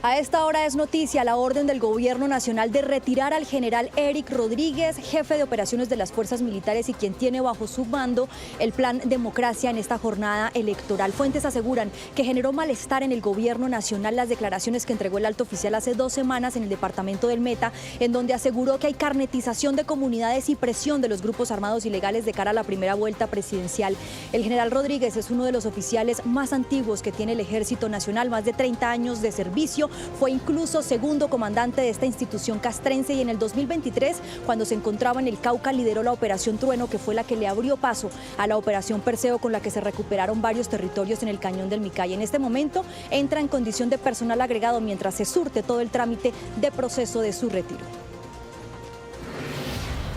A esta hora es noticia la orden del Gobierno Nacional de retirar al general Eric Rodríguez, jefe de operaciones de las fuerzas militares y quien tiene bajo su mando el plan Democracia en esta jornada electoral. Fuentes aseguran que generó malestar en el Gobierno Nacional las declaraciones que entregó el alto oficial hace 2 semanas en el departamento del Meta, en donde aseguró que hay carnetización de comunidades y presión de los grupos armados ilegales de cara a la primera vuelta presidencial. El general Rodríguez es uno de los oficiales más antiguos que tiene el Ejército Nacional, más de 30 años de servicio. Fue incluso segundo comandante de esta institución castrense y en el 2023, cuando se encontraba en el Cauca, lideró la Operación Trueno, que fue la que le abrió paso a la Operación Perseo, con la que se recuperaron varios territorios en el Cañón del Micay. En este momento entra en condición de personal agregado mientras se surte todo el trámite de proceso de su retiro.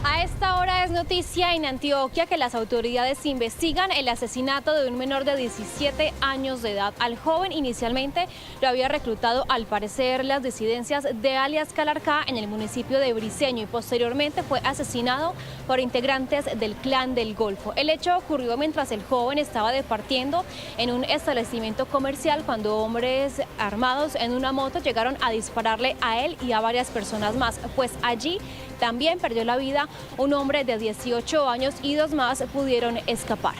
A esta hora es noticia en Antioquia que las autoridades investigan el asesinato de un menor de 17 años de edad. Al joven inicialmente lo había reclutado, al parecer, las disidencias de alias Calarcá en el municipio de Briceño y posteriormente fue asesinado por integrantes del Clan del Golfo. El hecho ocurrió mientras el joven estaba departiendo en un establecimiento comercial cuando hombres armados en una moto llegaron a dispararle a él y a varias personas más, pues allí también perdió la vida un hombre de 18 años y 2 más pudieron escapar.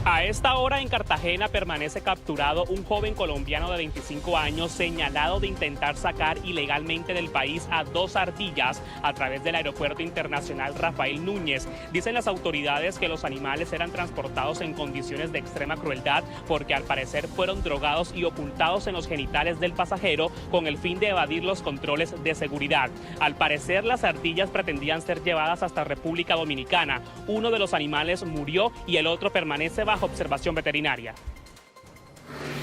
A esta hora en Cartagena permanece capturado un joven colombiano de 25 años señalado de intentar sacar ilegalmente del país a 2 ardillas a través del aeropuerto internacional Rafael Núñez. Dicen las autoridades que los animales eran transportados en condiciones de extrema crueldad porque al parecer fueron drogados y ocultados en los genitales del pasajero con el fin de evadir los controles de seguridad. Al parecer las ardillas pretendían ser llevadas hasta República Dominicana. Uno de los animales murió y el otro permanece bajo observación veterinaria.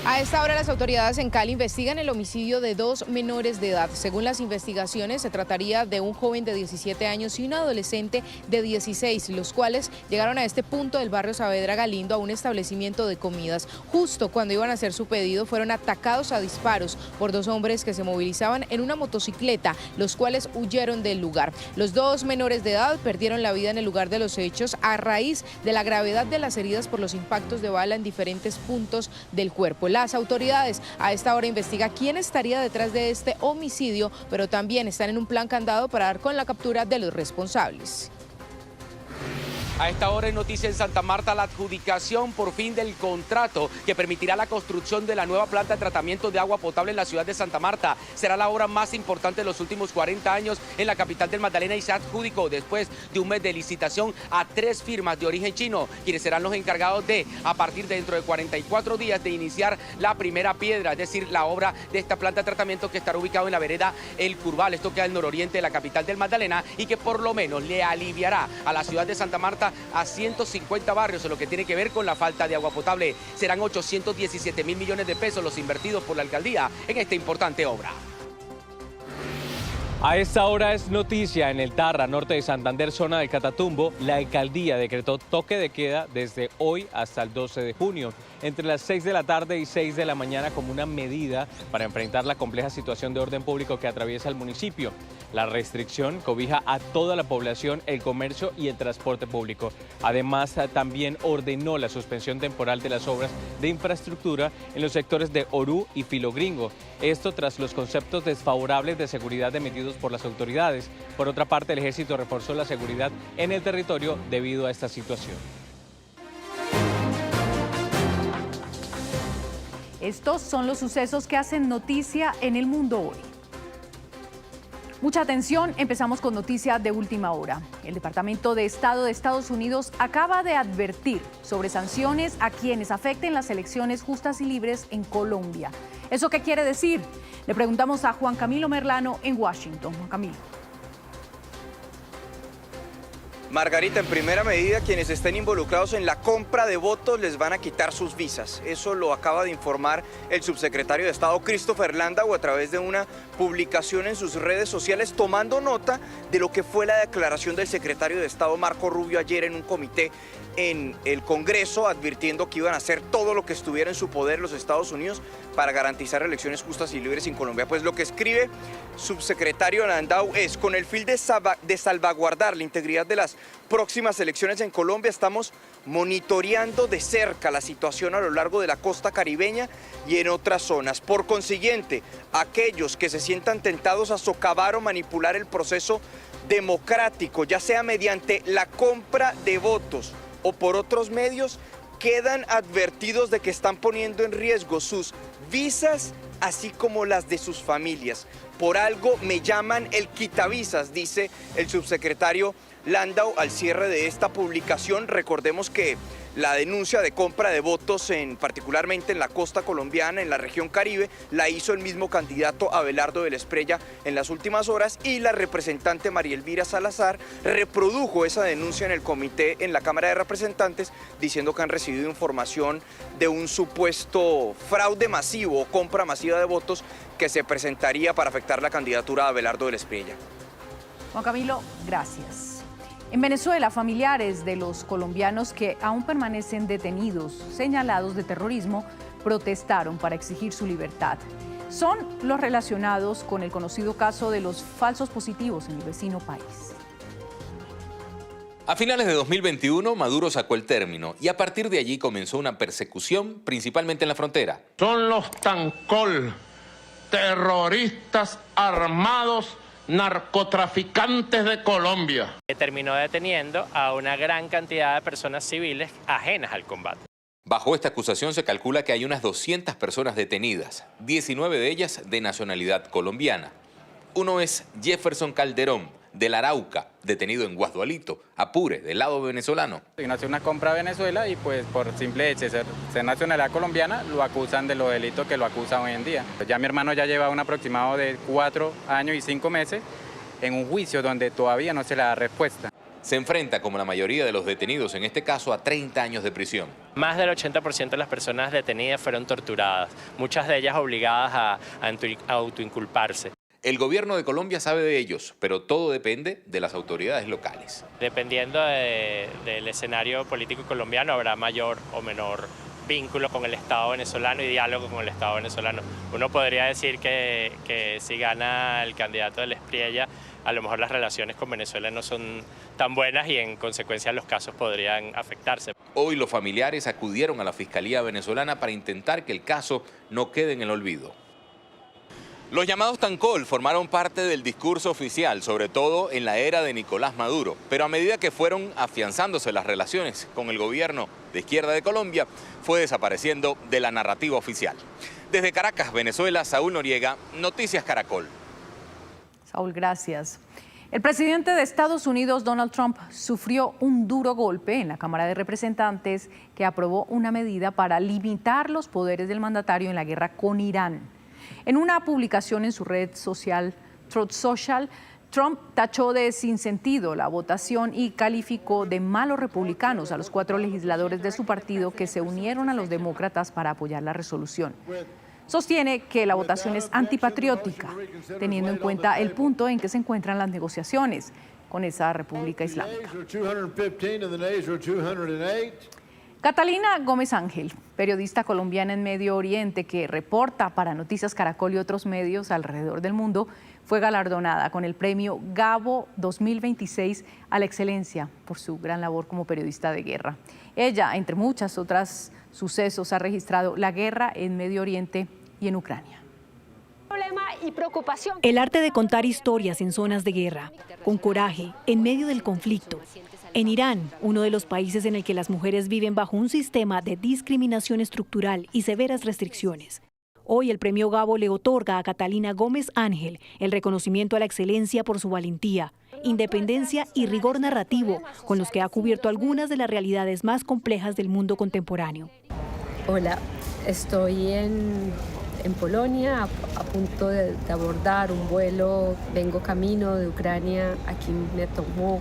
A esta hora las autoridades en Cali investigan el homicidio de 2 menores de edad. Según las investigaciones, se trataría de un joven de 17 años y un adolescente de 16, los cuales llegaron a este punto del barrio Saavedra Galindo a un establecimiento de comidas. Justo cuando iban a hacer su pedido, fueron atacados a disparos por 2 hombres que se movilizaban en una motocicleta, los cuales huyeron del lugar. Los 2 menores de edad perdieron la vida en el lugar de los hechos a raíz de la gravedad de las heridas por los impactos de bala en diferentes puntos del cuerpo. Las autoridades a esta hora investigan quién estaría detrás de este homicidio, pero también están en un plan candado para dar con la captura de los responsables. A esta hora es noticia en Santa Marta la adjudicación por fin del contrato que permitirá la construcción de la nueva planta de tratamiento de agua potable en la ciudad de Santa Marta. Será la obra más importante de los últimos 40 años en la capital del Magdalena y se adjudicó después de un mes de licitación a 3 firmas de origen chino, quienes serán los encargados de, a partir de dentro de 44 días, de iniciar la primera piedra, es decir, la obra de esta planta de tratamiento que estará ubicado en la vereda El Curval. Esto queda al nororiente de la capital del Magdalena y que por lo menos le aliviará a la ciudad de Santa Marta a 150 barrios en lo que tiene que ver con la falta de agua potable. Serán 817.000 millones de pesos los invertidos por la alcaldía en esta importante obra. A esta hora es noticia en el Tarra, norte de Santander, zona del Catatumbo. La alcaldía decretó toque de queda desde hoy hasta el 12 de junio, entre las 6 de la tarde y 6 de la mañana, como una medida para enfrentar la compleja situación de orden público que atraviesa el municipio. La restricción cobija a toda la población, el comercio y el transporte público. Además, también ordenó la suspensión temporal de las obras de infraestructura en los sectores de Orú y Filogringo. Esto tras los conceptos desfavorables de seguridad emitidos por las autoridades. Por otra parte, el ejército reforzó la seguridad en el territorio debido a esta situación. Estos son los sucesos que hacen noticia en el mundo hoy. Mucha atención, empezamos con noticia de última hora. El Departamento de Estado de Estados Unidos acaba de advertir sobre sanciones a quienes afecten las elecciones justas y libres en Colombia. ¿Eso qué quiere decir? Le preguntamos a Juan Camilo Merlano en Washington. Juan Camilo. Margarita, en primera medida, quienes estén involucrados en la compra de votos les van a quitar sus visas. Eso lo acaba de informar el subsecretario de Estado, Christopher Landau, a través de una publicación en sus redes sociales, tomando nota de lo que fue la declaración del secretario de Estado, Marco Rubio, ayer en un comité en el Congreso, advirtiendo que iban a hacer todo lo que estuviera en su poder los Estados Unidos para garantizar elecciones justas y libres en Colombia. Pues lo que escribe subsecretario Landau es: con el fin de salvaguardar la integridad de las próximas elecciones en Colombia, estamos monitoreando de cerca la situación a lo largo de la costa caribeña y en otras zonas. Por consiguiente, aquellos que se sientan tentados a socavar o manipular el proceso democrático, ya sea mediante la compra de votos o por otros medios, quedan advertidos de que están poniendo en riesgo sus visas, así como las de sus familias. Por algo me llaman el quitavisas, dice el subsecretario Landau al cierre de esta publicación. Recordemos que la denuncia de compra de votos, particularmente en la costa colombiana, en la región Caribe, la hizo el mismo candidato Abelardo de la Espriella en las últimas horas, y la representante María Elvira Salazar reprodujo esa denuncia en el comité en la Cámara de Representantes, diciendo que han recibido información de un supuesto fraude masivo o compra masiva de votos que se presentaría para afectar la candidatura de Abelardo de la Espriella. Juan Camilo, gracias. En Venezuela, familiares de los colombianos que aún permanecen detenidos, señalados de terrorismo, protestaron para exigir su libertad. Son los relacionados con el conocido caso de los falsos positivos en el vecino país. A finales de 2021, Maduro sacó el término y a partir de allí comenzó una persecución, principalmente en la frontera. Son los Tancol, terroristas armados, narcotraficantes de Colombia. Terminó deteniendo a una gran cantidad de personas civiles ajenas al combate. Bajo esta acusación se calcula que hay unas 200 personas detenidas, 19 de ellas de nacionalidad colombiana. Uno es Jefferson Calderón, del Arauca, detenido en Guasdualito, Apure, del lado venezolano. Hace una compra a Venezuela y pues por simple hecho de ser nacionalidad colombiana lo acusan de los delitos que lo acusan hoy en día. Ya mi hermano ya lleva un aproximado de 4 años y 5 meses en un juicio donde todavía no se le da respuesta. Se enfrenta, como la mayoría de los detenidos en este caso, a 30 años de prisión. Más del 80% de las personas detenidas fueron torturadas, muchas de ellas obligadas a autoinculparse. El gobierno de Colombia sabe de ellos, pero todo depende de las autoridades locales. Dependiendo del escenario político colombiano, habrá mayor o menor vínculo con el Estado venezolano y diálogo con el Estado venezolano. Uno podría decir que si gana el candidato de la Espriella, a lo mejor las relaciones con Venezuela no son tan buenas y en consecuencia los casos podrían afectarse. Hoy los familiares acudieron a la Fiscalía venezolana para intentar que el caso no quede en el olvido. Los llamados Tancol formaron parte del discurso oficial, sobre todo en la era de Nicolás Maduro, pero a medida que fueron afianzándose las relaciones con el gobierno de izquierda de Colombia, fue desapareciendo de la narrativa oficial. Desde Caracas, Venezuela, Saúl Noriega, Noticias Caracol. Saúl, gracias. El presidente de Estados Unidos, Donald Trump, sufrió un duro golpe en la Cámara de Representantes que aprobó una medida para limitar los poderes del mandatario en la guerra con Irán. En una publicación en su red social, Truth Social, Trump tachó de sinsentido la votación y calificó de malos republicanos a los 4 legisladores de su partido que se unieron a los demócratas para apoyar la resolución. Sostiene que la votación es antipatriótica, teniendo en cuenta el punto en que se encuentran las negociaciones con esa República Islámica. Catalina Gómez Ángel, periodista colombiana en Medio Oriente que reporta para Noticias Caracol y otros medios alrededor del mundo, fue galardonada con el premio Gabo 2026 a la excelencia por su gran labor como periodista de guerra. Ella, entre muchas otras sucesos, ha registrado la guerra en Medio Oriente y en Ucrania. Y preocupación. El arte de contar historias en zonas de guerra, con coraje, en medio del conflicto. En Irán, uno de los países en el que las mujeres viven bajo un sistema de discriminación estructural y severas restricciones. Hoy el premio Gabo le otorga a Catalina Gómez Ángel el reconocimiento a la excelencia por su valentía, independencia y rigor narrativo, con los que ha cubierto algunas de las realidades más complejas del mundo contemporáneo. Hola, estoy en Polonia, a punto de abordar un vuelo, vengo camino de Ucrania. Aquí me tomó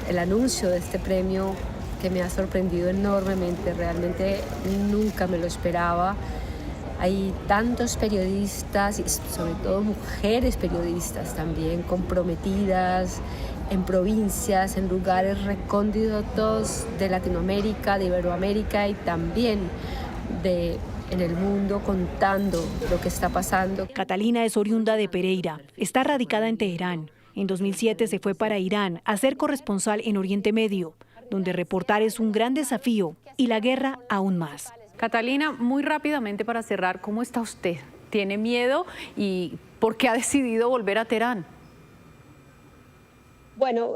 el anuncio de este premio, que me ha sorprendido enormemente. Realmente nunca me lo esperaba. Hay tantos periodistas y sobre todo mujeres periodistas también comprometidas en provincias, en lugares recónditos de Latinoamérica, de Iberoamérica y también en el mundo, contando lo que está pasando. Catalina es oriunda de Pereira, está radicada en Teherán. En 2007 se fue para Irán a ser corresponsal en Oriente Medio, donde reportar es un gran desafío y la guerra aún más. Catalina, muy rápidamente para cerrar, ¿cómo está usted? ¿Tiene miedo y por qué ha decidido volver a Teherán? Bueno,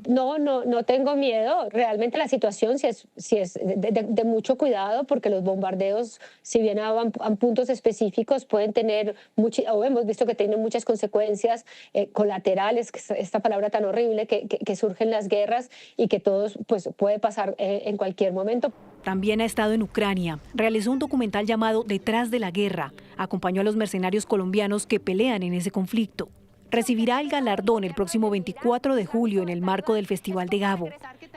no tengo miedo. Realmente la situación sí es de mucho cuidado, porque los bombardeos, si bien a puntos específicos, pueden tener, o hemos visto que tienen muchas consecuencias colaterales, que es esta palabra tan horrible que surgen las guerras y que todos pues puede pasar en cualquier momento. También ha estado en Ucrania. Realizó un documental llamado Detrás de la guerra. Acompañó a los mercenarios colombianos que pelean en ese conflicto. Recibirá el galardón el próximo 24 de julio en el marco del Festival de Gabo.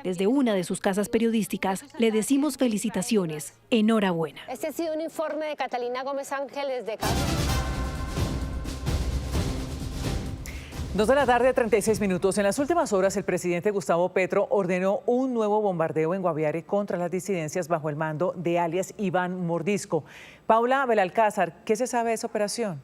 Desde una de sus casas periodísticas le decimos felicitaciones, enhorabuena. Este ha sido un informe de Catalina Gómez Ángel desde Cali. 2 de la tarde, 36 minutos. En las últimas horas, el presidente Gustavo Petro ordenó un nuevo bombardeo en Guaviare contra las disidencias bajo el mando de alias Iván Mordisco. Paula Belalcázar, ¿qué se sabe de esa operación?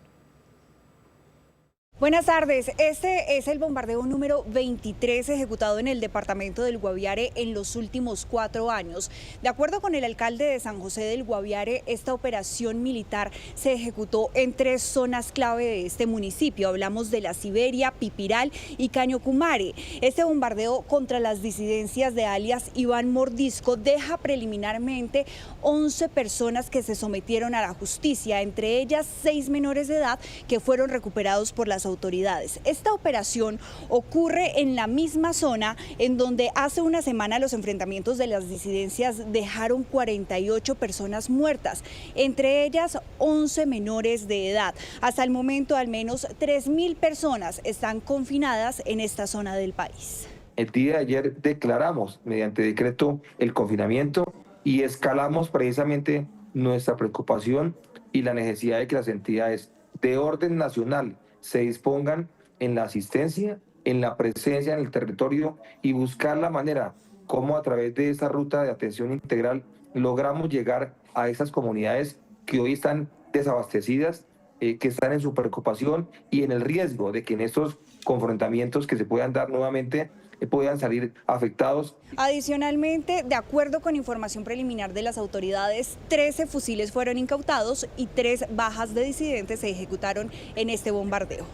Buenas tardes. Este es el bombardeo número 23 ejecutado en el departamento del Guaviare en los últimos 4 años. De acuerdo con el alcalde de San José del Guaviare, esta operación militar se ejecutó en 3 zonas clave de este municipio. Hablamos de La Siberia, Pipiral y Cañocumare. Este bombardeo contra las disidencias de alias Iván Mordisco deja preliminarmente 11 personas que se sometieron a la justicia, entre ellas 6 menores de edad que fueron recuperados por las autoridades. Esta operación ocurre en la misma zona en donde hace una semana los enfrentamientos de las disidencias dejaron 48 personas muertas, entre ellas 11 menores de edad. Hasta el momento, al menos 3.000 personas están confinadas en esta zona del país. El día de ayer declaramos mediante decreto el confinamiento y escalamos precisamente nuestra preocupación y la necesidad de que las entidades de orden nacional se dispongan en la asistencia, en la presencia en el territorio y buscar la manera como a través de esta ruta de atención integral logramos llegar a esas comunidades que hoy están desabastecidas, que están en su preocupación y en el riesgo de que en estos confrontamientos que se puedan dar nuevamente puedan salir afectados. Adicionalmente, de acuerdo con información preliminar de las autoridades, 13 fusiles fueron incautados y 3 bajas de disidentes se ejecutaron en este bombardeo.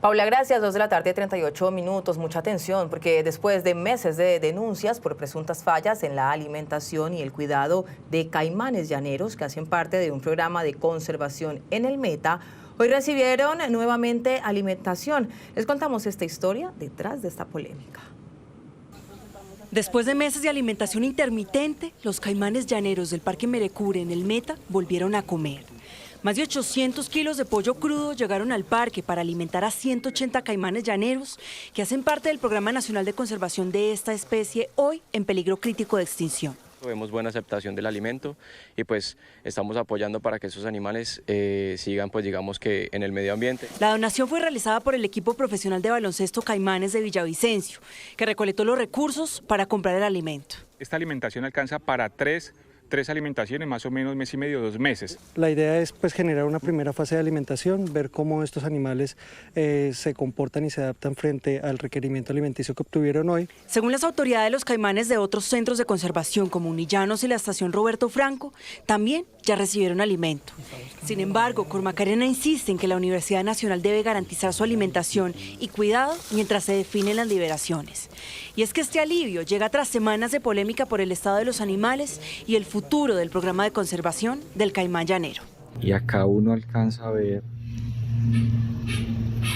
Paula, gracias. 2 de la tarde, 38 minutos. Mucha atención, porque después de meses de denuncias por presuntas fallas en la alimentación y el cuidado de caimanes llaneros que hacen parte de un programa de conservación en el Meta, hoy recibieron nuevamente alimentación. Les contamos esta historia detrás de esta polémica. Después de meses de alimentación intermitente, los caimanes llaneros del Parque Merecure en el Meta volvieron a comer. Más de 800 kilos de pollo crudo llegaron al parque para alimentar a 180 caimanes llaneros que hacen parte del Programa Nacional de Conservación de esta especie, hoy en peligro crítico de extinción. Vemos buena aceptación del alimento y pues estamos apoyando para que esos animales sigan pues digamos que en el medio ambiente. La donación fue realizada por el equipo profesional de baloncesto Caimanes de Villavicencio, que recolectó los recursos para comprar el alimento. Esta alimentación alcanza para tres 3 alimentaciones, más o menos mes y medio, 2 meses. La idea es pues generar una primera fase de alimentación, ver cómo estos animales se comportan y se adaptan frente al requerimiento alimenticio que obtuvieron hoy. Según las autoridades, los caimanes de otros centros de conservación como Unillanos y la estación Roberto Franco también ya recibieron alimento. Sin embargo, Cormacarena insiste en que la Universidad Nacional debe garantizar su alimentación y cuidado mientras se definen las liberaciones. Y es que este alivio llega tras semanas de polémica por el estado de los animales y el futuro del programa de conservación del caimán llanero. Y acá uno alcanza a ver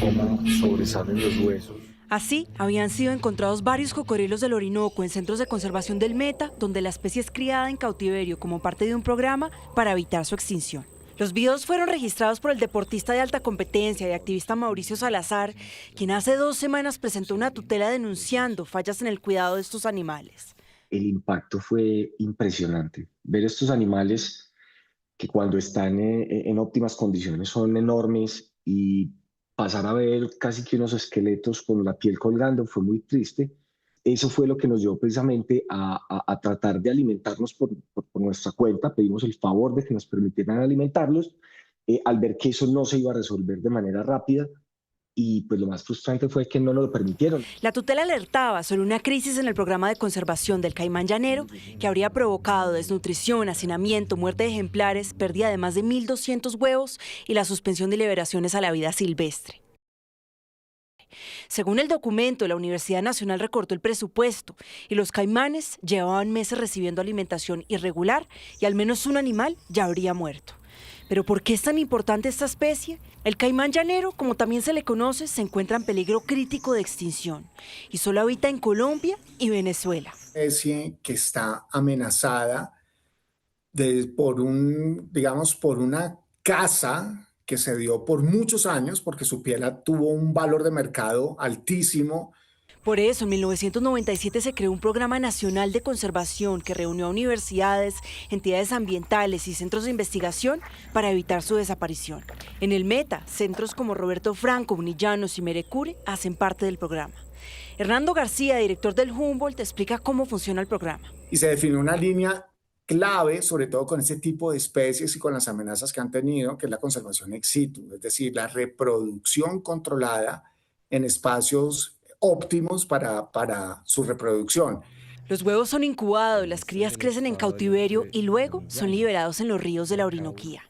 cómo sobresalen los huesos. Así, habían sido encontrados varios cocodrilos del Orinoco en centros de conservación del Meta, donde la especie es criada en cautiverio como parte de un programa para evitar su extinción. Los videos fueron registrados por el deportista de alta competencia y activista Mauricio Salazar, quien hace 2 semanas presentó una tutela denunciando fallas en el cuidado de estos animales. El impacto fue impresionante. Ver estos animales que cuando están en óptimas condiciones son enormes y pasar a ver casi que unos esqueletos con la piel colgando fue muy triste. Eso fue lo que nos llevó precisamente a tratar de alimentarnos por nuestra cuenta. Pedimos el favor de que nos permitieran alimentarlos al ver que eso no se iba a resolver de manera rápida. Y pues lo más frustrante fue que no nos lo permitieron. La tutela alertaba sobre una crisis en el programa de conservación del caimán llanero que habría provocado desnutrición, hacinamiento, muerte de ejemplares, pérdida de más de 1.200 huevos y la suspensión de liberaciones a la vida silvestre. Según el documento, la Universidad Nacional recortó el presupuesto y los caimanes llevaban meses recibiendo alimentación irregular y al menos un animal ya habría muerto. ¿Pero por qué es tan importante esta especie? El caimán llanero, como también se le conoce, se encuentra en peligro crítico de extinción y solo habita en Colombia y Venezuela. Especie que está amenazada por una caza que se dio por muchos años porque su piel tuvo un valor de mercado altísimo. Por eso, en 1997 se creó un programa nacional de conservación que reunió a universidades, entidades ambientales y centros de investigación para evitar su desaparición. En el Meta, centros como Roberto Franco, Unillanos y Merecure hacen parte del programa. Hernando García, director del Humboldt, explica cómo funciona el programa. Y se definió una línea clave, sobre todo con este tipo de especies y con las amenazas que han tenido, que es la conservación ex situ, es decir, la reproducción controlada en espacios óptimos para su reproducción. Los huevos son incubados, las crías crecen en cautiverio y luego son liberados en los ríos de la Orinoquía.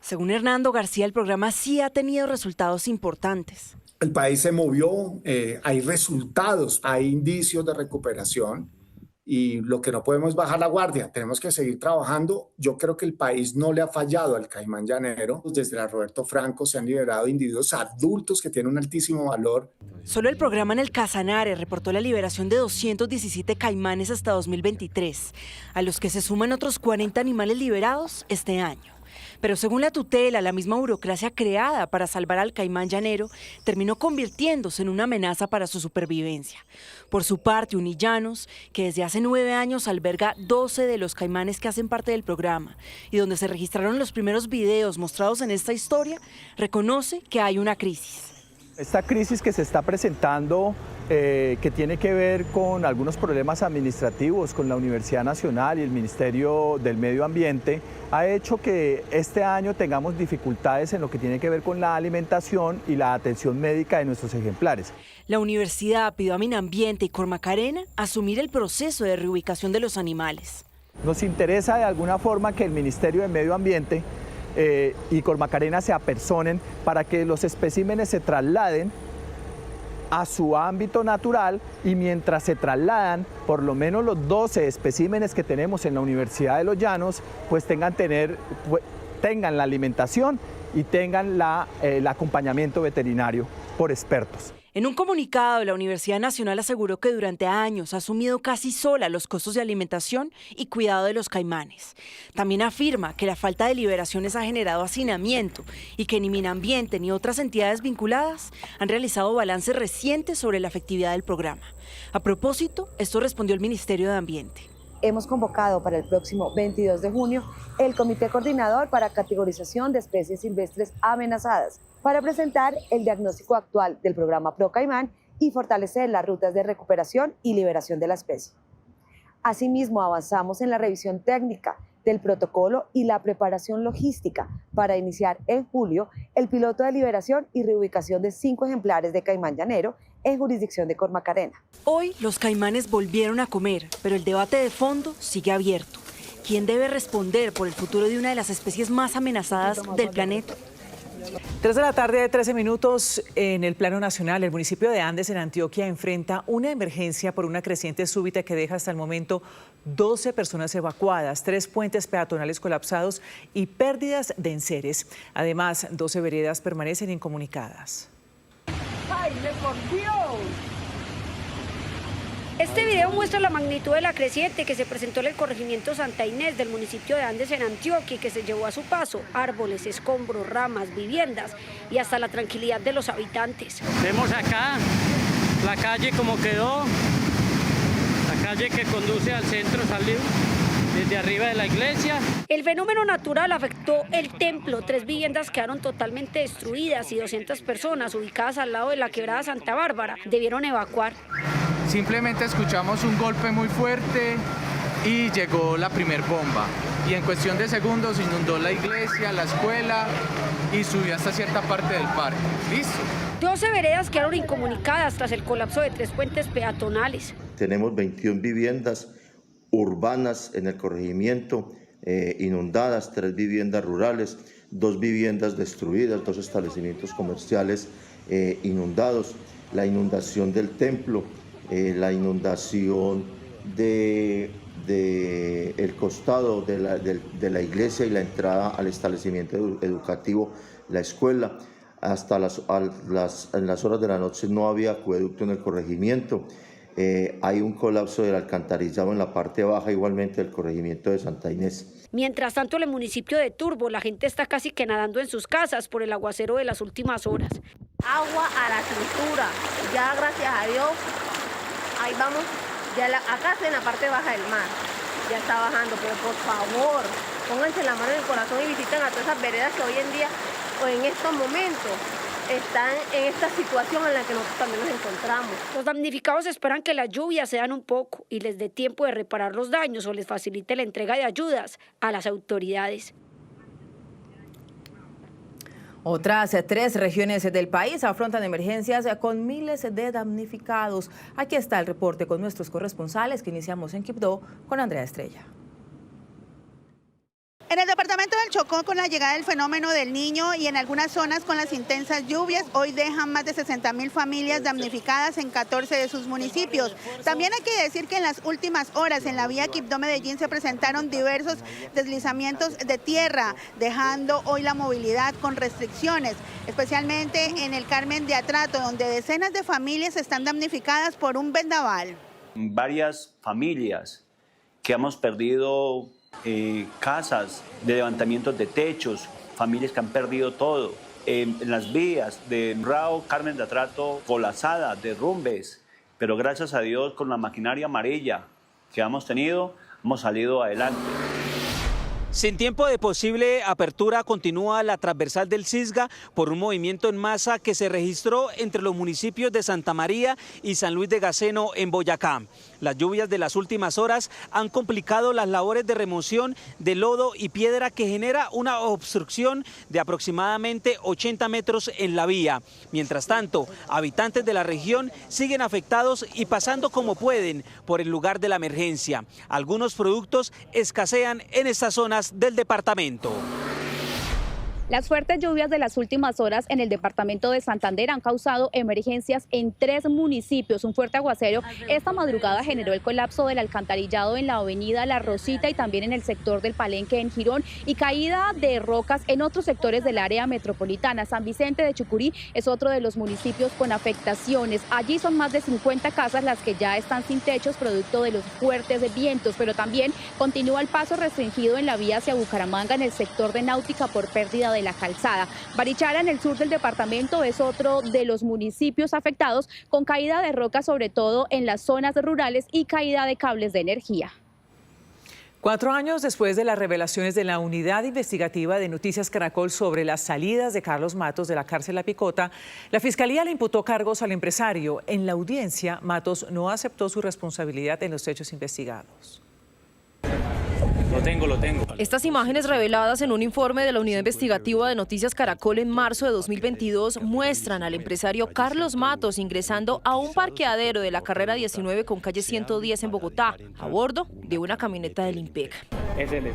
Según Hernando García, el programa sí ha tenido resultados importantes. El país se movió, hay resultados, hay indicios de recuperación. Y lo que no podemos es bajar la guardia, tenemos que seguir trabajando. Yo creo que el país no le ha fallado al caimán llanero. Desde la Roberto Franco se han liberado individuos adultos que tienen un altísimo valor. Solo el programa en el Casanare reportó la liberación de 217 caimanes hasta 2023, a los que se suman otros 40 animales liberados este año. Pero según la tutela, la misma burocracia creada para salvar al caimán llanero terminó convirtiéndose en una amenaza para su supervivencia. Por su parte, Unillanos, que desde hace 9 años alberga 12 de los caimanes que hacen parte del programa y donde se registraron los primeros videos mostrados en esta historia, reconoce que hay una crisis. Esta crisis que se está presentando, que tiene que ver con algunos problemas administrativos con la Universidad Nacional y el Ministerio del Medio Ambiente, ha hecho que este año tengamos dificultades en lo que tiene que ver con la alimentación y la atención médica de nuestros ejemplares. La universidad pidió a Minambiente y Cormacarena asumir el proceso de reubicación de los animales. Nos interesa de alguna forma que el Ministerio del Medio Ambiente y Cormacarena se apersonen para que los especímenes se trasladen a su ámbito natural y mientras se trasladan, por lo menos los 12 especímenes que tenemos en la Universidad de Los Llanos, pues tengan la alimentación y tengan el acompañamiento veterinario por expertos. En un comunicado, la Universidad Nacional aseguró que durante años ha asumido casi sola los costos de alimentación y cuidado de los caimanes. También afirma que la falta de liberaciones ha generado hacinamiento y que ni Minambiente ni otras entidades vinculadas han realizado balances recientes sobre la efectividad del programa. A propósito, esto respondió el Ministerio de Ambiente. Hemos convocado para el próximo 22 de junio el Comité Coordinador para Categorización de Especies Silvestres Amenazadas para presentar el diagnóstico actual del programa ProCaimán y fortalecer las rutas de recuperación y liberación de la especie. Asimismo, avanzamos en la revisión técnica del protocolo y la preparación logística para iniciar en julio el piloto de liberación y reubicación de 5 ejemplares de caimán llanero en jurisdicción de Cormacarena. Hoy los caimanes volvieron a comer, pero el debate de fondo sigue abierto. ¿Quién debe responder por el futuro de una de las especies más amenazadas del planeta? 3 de la tarde, 13 minutos. En el plano nacional, el municipio de Andes, en Antioquia, enfrenta una emergencia por una creciente súbita que deja hasta el momento 12 personas evacuadas, 3 puentes peatonales colapsados y pérdidas de enseres. Además, 12 veredas permanecen incomunicadas. ¡Jaime, por Dios! Este video muestra la magnitud de la creciente que se presentó en el corregimiento Santa Inés del municipio de Andes en Antioquia y que se llevó a su paso árboles, escombros, ramas, viviendas y hasta la tranquilidad de los habitantes. Vemos acá la calle como quedó, la calle que conduce al centro salió desde arriba de la iglesia. El fenómeno natural afectó el templo. 3 viviendas quedaron totalmente destruidas y 200 personas ubicadas al lado de la quebrada Santa Bárbara debieron evacuar. Simplemente escuchamos un golpe muy fuerte y llegó la primer bomba. Y en cuestión de segundos inundó la iglesia, la escuela y subió hasta cierta parte del parque. ¿Listo? 12 veredas quedaron incomunicadas tras el colapso de 3 puentes peatonales. Tenemos 21 viviendas urbanas en el corregimiento inundadas, 3 viviendas rurales, 2 viviendas destruidas, 2 establecimientos comerciales inundados, la inundación del templo, la inundación del costado de la iglesia y la entrada al establecimiento educativo, la escuela. Hasta en las horas de la noche no había acueducto en el corregimiento. Hay un colapso del alcantarillado en la parte baja, igualmente del corregimiento de Santa Inés. Mientras tanto, en el municipio de Turbo, la gente está casi que nadando en sus casas por el aguacero de las últimas horas. Agua a la cintura, ya gracias a Dios, ahí vamos, ya acá en la parte baja del mar, ya está bajando, pero por favor, pónganse la mano en el corazón y visiten a todas esas veredas que hoy en día, o en estos momentos, están en esta situación en la que nosotros también nos encontramos. Los damnificados esperan que las lluvias sean un poco y les dé tiempo de reparar los daños o les facilite la entrega de ayudas a las autoridades. Otras 3 regiones del país afrontan emergencias con miles de damnificados. Aquí está el reporte con nuestros corresponsales que iniciamos en Quibdó con Andrea Estrella. En el departamento del Chocó, con la llegada del fenómeno del Niño y en algunas zonas con las intensas lluvias, hoy dejan más de 60.000 familias damnificadas en 14 de sus municipios. También hay que decir que en las últimas horas en la vía Quibdó-Medellín se presentaron diversos deslizamientos de tierra, dejando hoy la movilidad con restricciones, especialmente en el Carmen de Atrato, donde decenas de familias están damnificadas por un vendaval. Varias familias que hemos perdido casas, de levantamientos de techos, familias que han perdido todo, en las vías de Rao, Carmen de Atrato, colapsada, derrumbes, pero gracias a Dios con la maquinaria amarilla que hemos tenido, hemos salido adelante. Sin tiempo de posible apertura, continúa la transversal del Cisga por un movimiento en masa que se registró entre los municipios de Santa María y San Luis de Gaceno en Boyacá. Las lluvias de las últimas horas han complicado las labores de remoción de lodo y piedra que genera una obstrucción de aproximadamente 80 metros en la vía. Mientras tanto, habitantes de la región siguen afectados y pasando como pueden por el lugar de la emergencia. Algunos productos escasean en estas zonas del departamento. Las fuertes lluvias de las últimas horas en el departamento de Santander han causado emergencias en 3 municipios. Un fuerte aguacero esta madrugada generó el colapso del alcantarillado en la avenida La Rosita y también en el sector del Palenque en Girón y caída de rocas en otros sectores del área metropolitana. San Vicente de Chucurí es otro de los municipios con afectaciones. Allí son más de 50 casas las que ya están sin techos producto de los fuertes vientos, pero también continúa el paso restringido en la vía hacia Bucaramanga en el sector de Náutica por pérdida de la calzada. Barichara, en el sur del departamento, es otro de los municipios afectados con caída de rocas, sobre todo en las zonas rurales y caída de cables de energía. 4 años después de las revelaciones de la unidad investigativa de Noticias Caracol sobre las salidas de Carlos Matos de la cárcel La Picota, la Fiscalía le imputó cargos al empresario. En la audiencia, Matos no aceptó su responsabilidad en los hechos investigados. Lo tengo. Estas imágenes reveladas en un informe de la Unidad Investigativa de Noticias Caracol en marzo de 2022 muestran al empresario Carlos Matos ingresando a un parqueadero de la carrera 19 con calle 110 en Bogotá, a bordo de una camioneta del IMPEC.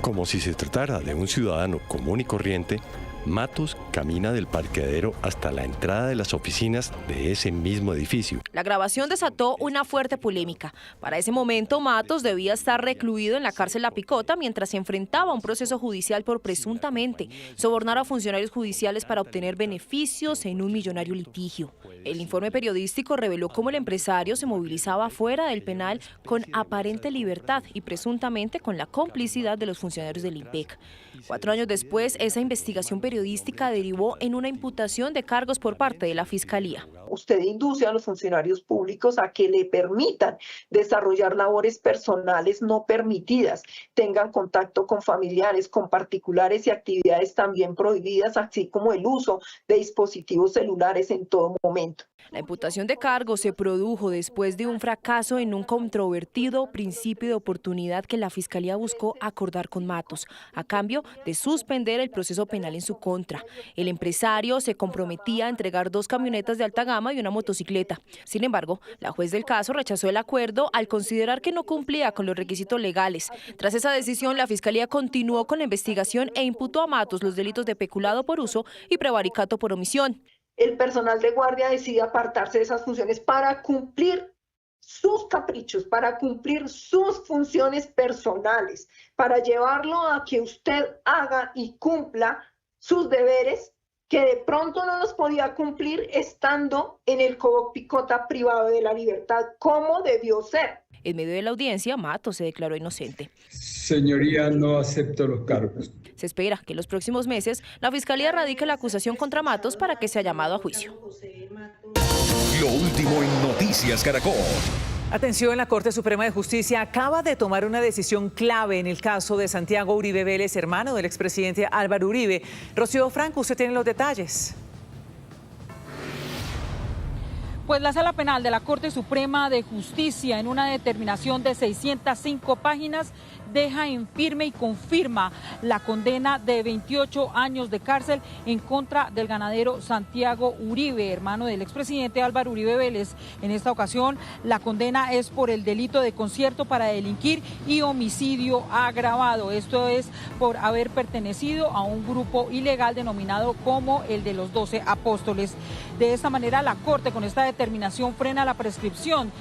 Como si se tratara de un ciudadano común y corriente, Matos camina del parqueadero hasta la entrada de las oficinas de ese mismo edificio. La grabación desató una fuerte polémica. Para ese momento, Matos debía estar recluido en la cárcel La Picota mientras se enfrentaba a un proceso judicial por presuntamente sobornar a funcionarios judiciales para obtener beneficios en un millonario litigio. El informe periodístico reveló cómo el empresario se movilizaba fuera del penal con aparente libertad y presuntamente con la complicidad de los funcionarios del IMPEC. 4 años después, esa investigación periodística derivó en una imputación de cargos por parte de la Fiscalía. Usted induce a los funcionarios públicos a que le permitan desarrollar labores personales no permitidas, tengan contacto con familiares, con particulares y actividades también prohibidas, así como el uso de dispositivos celulares en todo momento. La imputación de cargos se produjo después de un fracaso en un controvertido principio de oportunidad que la Fiscalía buscó acordar con Matos, a cambio de suspender el proceso penal en su contra. El empresario se comprometía a entregar 2 camionetas de alta gama y una motocicleta. Sin embargo, la juez del caso rechazó el acuerdo al considerar que no cumplía con los requisitos legales. Tras esa decisión, la Fiscalía continuó con la investigación e imputó a Matos los delitos de peculado por uso y prevaricato por omisión. El personal de guardia decide apartarse de esas funciones para cumplir sus caprichos, para cumplir sus funciones personales, para llevarlo a que usted haga y cumpla sus deberes que de pronto no los podía cumplir estando en el Picota privado de la libertad, como debió ser. En medio de la audiencia, Matos se declaró inocente. Señoría, no acepto los cargos. Se espera que en los próximos meses la Fiscalía radique la acusación contra Matos para que sea llamado a juicio. Lo último en Noticias Caracol. Atención, la Corte Suprema de Justicia acaba de tomar una decisión clave en el caso de Santiago Uribe Vélez, hermano del expresidente Álvaro Uribe. Rocío Franco, usted tiene los detalles. Pues la Sala Penal de la Corte Suprema de Justicia, en una determinación de 605 páginas, deja en firme y confirma la condena de 28 años de cárcel en contra del ganadero Santiago Uribe, hermano del expresidente Álvaro Uribe Vélez. En esta ocasión, la condena es por el delito de concierto para delinquir y homicidio agravado. Esto es por haber pertenecido a un grupo ilegal denominado como el de los 12 apóstoles. De esta manera, la Corte, con esta determinación, frena la prescripción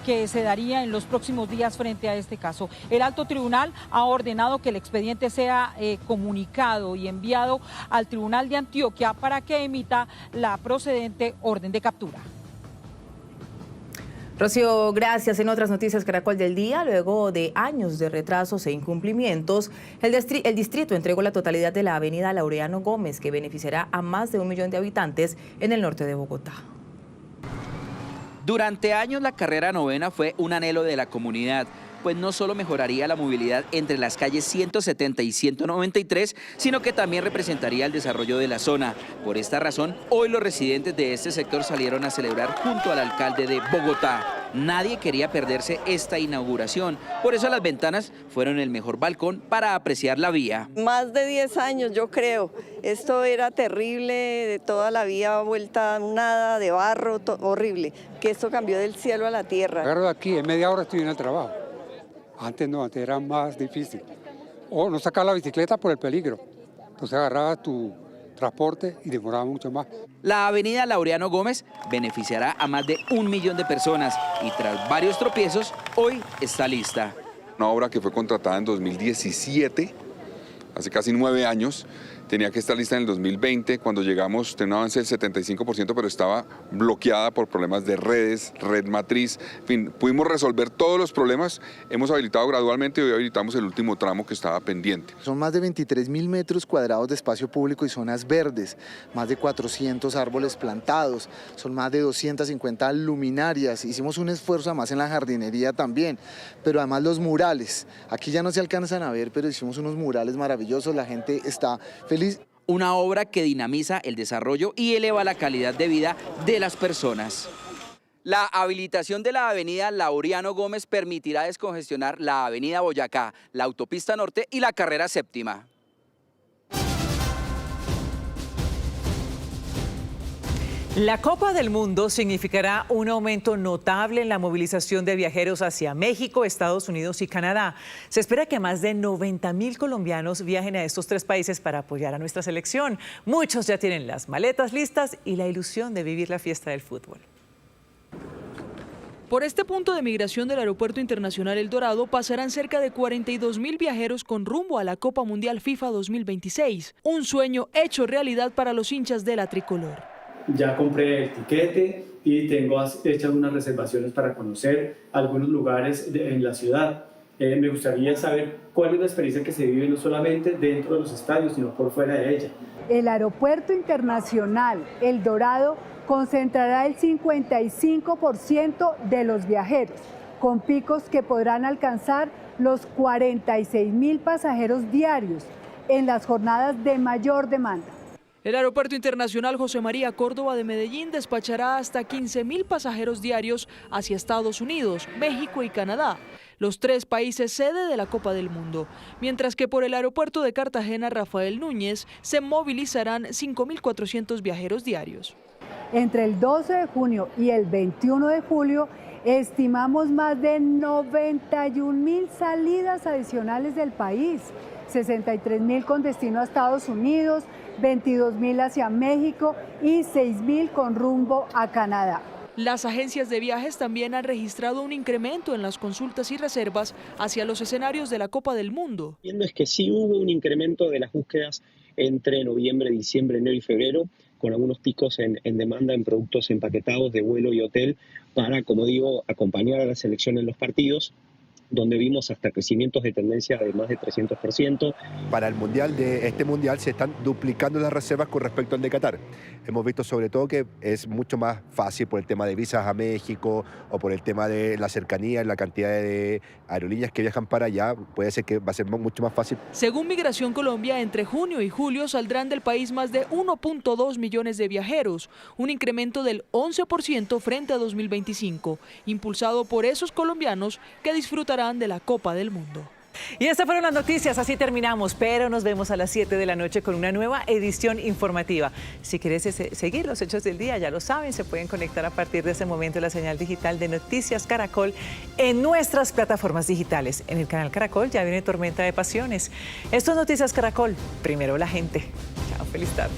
que se daría en los próximos días frente a este caso. El alto tribunal ha ordenado que el expediente sea comunicado y enviado al Tribunal de Antioquia para que emita la procedente orden de captura. Rocío, gracias. En otras noticias Caracol del día, luego de años de retrasos e incumplimientos, el distrito entregó la totalidad de la avenida Laureano Gómez, que beneficiará a más de 1 millón de habitantes en el norte de Bogotá. Durante años la carrera novena fue un anhelo de la comunidad, pues no solo mejoraría la movilidad entre las calles 170 y 193, sino que también representaría el desarrollo de la zona. Por esta razón, hoy los residentes de este sector salieron a celebrar junto al alcalde de Bogotá. Nadie quería perderse esta inauguración, por eso las ventanas fueron el mejor balcón para apreciar la vía. Más de 10 años, yo creo. Esto era terrible, de toda la vía vuelta nada, de barro, horrible. Que esto cambió del cielo a la tierra. Agarro de aquí, en media hora estoy en el trabajo. Antes no, antes era más difícil. O no sacar la bicicleta por el peligro. Entonces agarrabas tu transporte y demoraba mucho más. La avenida Laureano Gómez beneficiará a más de 1 millón de personas y tras varios tropiezos, hoy está lista. Una obra que fue contratada en 2017, hace casi 9 años. Tenía que estar lista en el 2020, cuando llegamos tenía un avance del 75%, pero estaba bloqueada por problemas de redes, red matriz, en fin, pudimos resolver todos los problemas, hemos habilitado gradualmente y hoy habilitamos el último tramo que estaba pendiente. Son más de 23.000 metros cuadrados de espacio público y zonas verdes, más de 400 árboles plantados, son más de 250 luminarias, hicimos un esfuerzo además en la jardinería también, pero además los murales, aquí ya no se alcanzan a ver, pero hicimos unos murales maravillosos, la gente está feliz. Una obra que dinamiza el desarrollo y eleva la calidad de vida de las personas. La habilitación de la avenida Laureano Gómez permitirá descongestionar la avenida Boyacá, la autopista norte y la carrera séptima. La Copa del Mundo significará un aumento notable en la movilización de viajeros hacia México, Estados Unidos y Canadá. Se espera que más de 90.000 colombianos viajen a estos 3 países para apoyar a nuestra selección. Muchos ya tienen las maletas listas y la ilusión de vivir la fiesta del fútbol. Por este punto de migración del Aeropuerto Internacional El Dorado pasarán cerca de 42.000 viajeros con rumbo a la Copa Mundial FIFA 2026, un sueño hecho realidad para los hinchas de la tricolor. Ya compré el tiquete y tengo hechas unas reservaciones para conocer algunos lugares en la ciudad. Me gustaría saber cuál es la experiencia que se vive no solamente dentro de los estadios, sino por fuera de ella. El Aeropuerto Internacional El Dorado concentrará el 55% de los viajeros, con picos que podrán alcanzar los 46.000 pasajeros diarios en las jornadas de mayor demanda. El Aeropuerto Internacional José María Córdoba de Medellín despachará hasta 15.000 pasajeros diarios hacia Estados Unidos, México y Canadá, los 3 países sede de la Copa del Mundo, mientras que por el aeropuerto de Cartagena Rafael Núñez se movilizarán 5.400 viajeros diarios. Entre el 12 de junio y el 21 de julio estimamos más de 91.000 salidas adicionales del país, 63.000 con destino a Estados Unidos, 22.000 hacia México y 6.000 con rumbo a Canadá. Las agencias de viajes también han registrado un incremento en las consultas y reservas hacia los escenarios de la Copa del Mundo. Viendo es que sí hubo un incremento de las búsquedas entre noviembre, diciembre, enero y febrero, con algunos picos en demanda en productos empaquetados de vuelo y hotel para, como digo, acompañar a la selección en los partidos, donde vimos hasta crecimientos de tendencia de más de 300%. Para el mundial de este mundial se están duplicando las reservas con respecto al de Qatar. Hemos visto sobre todo que es mucho más fácil por el tema de visas a México o por el tema de la cercanía, la cantidad de aerolíneas que viajan para allá, puede ser que va a ser mucho más fácil. Según Migración Colombia, entre junio y julio saldrán del país más de 1.2 millones de viajeros, un incremento del 11% frente a 2025, impulsado por esos colombianos que disfrutarán de la Copa del Mundo. Y estas fueron las noticias, así terminamos, pero nos vemos a las 7 de la noche con una nueva edición informativa. Si quieres seguir los hechos del día, ya lo saben, se pueden conectar a partir de ese momento a la señal digital de Noticias Caracol en nuestras plataformas digitales. En el canal Caracol ya viene Tormenta de Pasiones. Esto es Noticias Caracol, primero la gente. Chao, feliz tarde.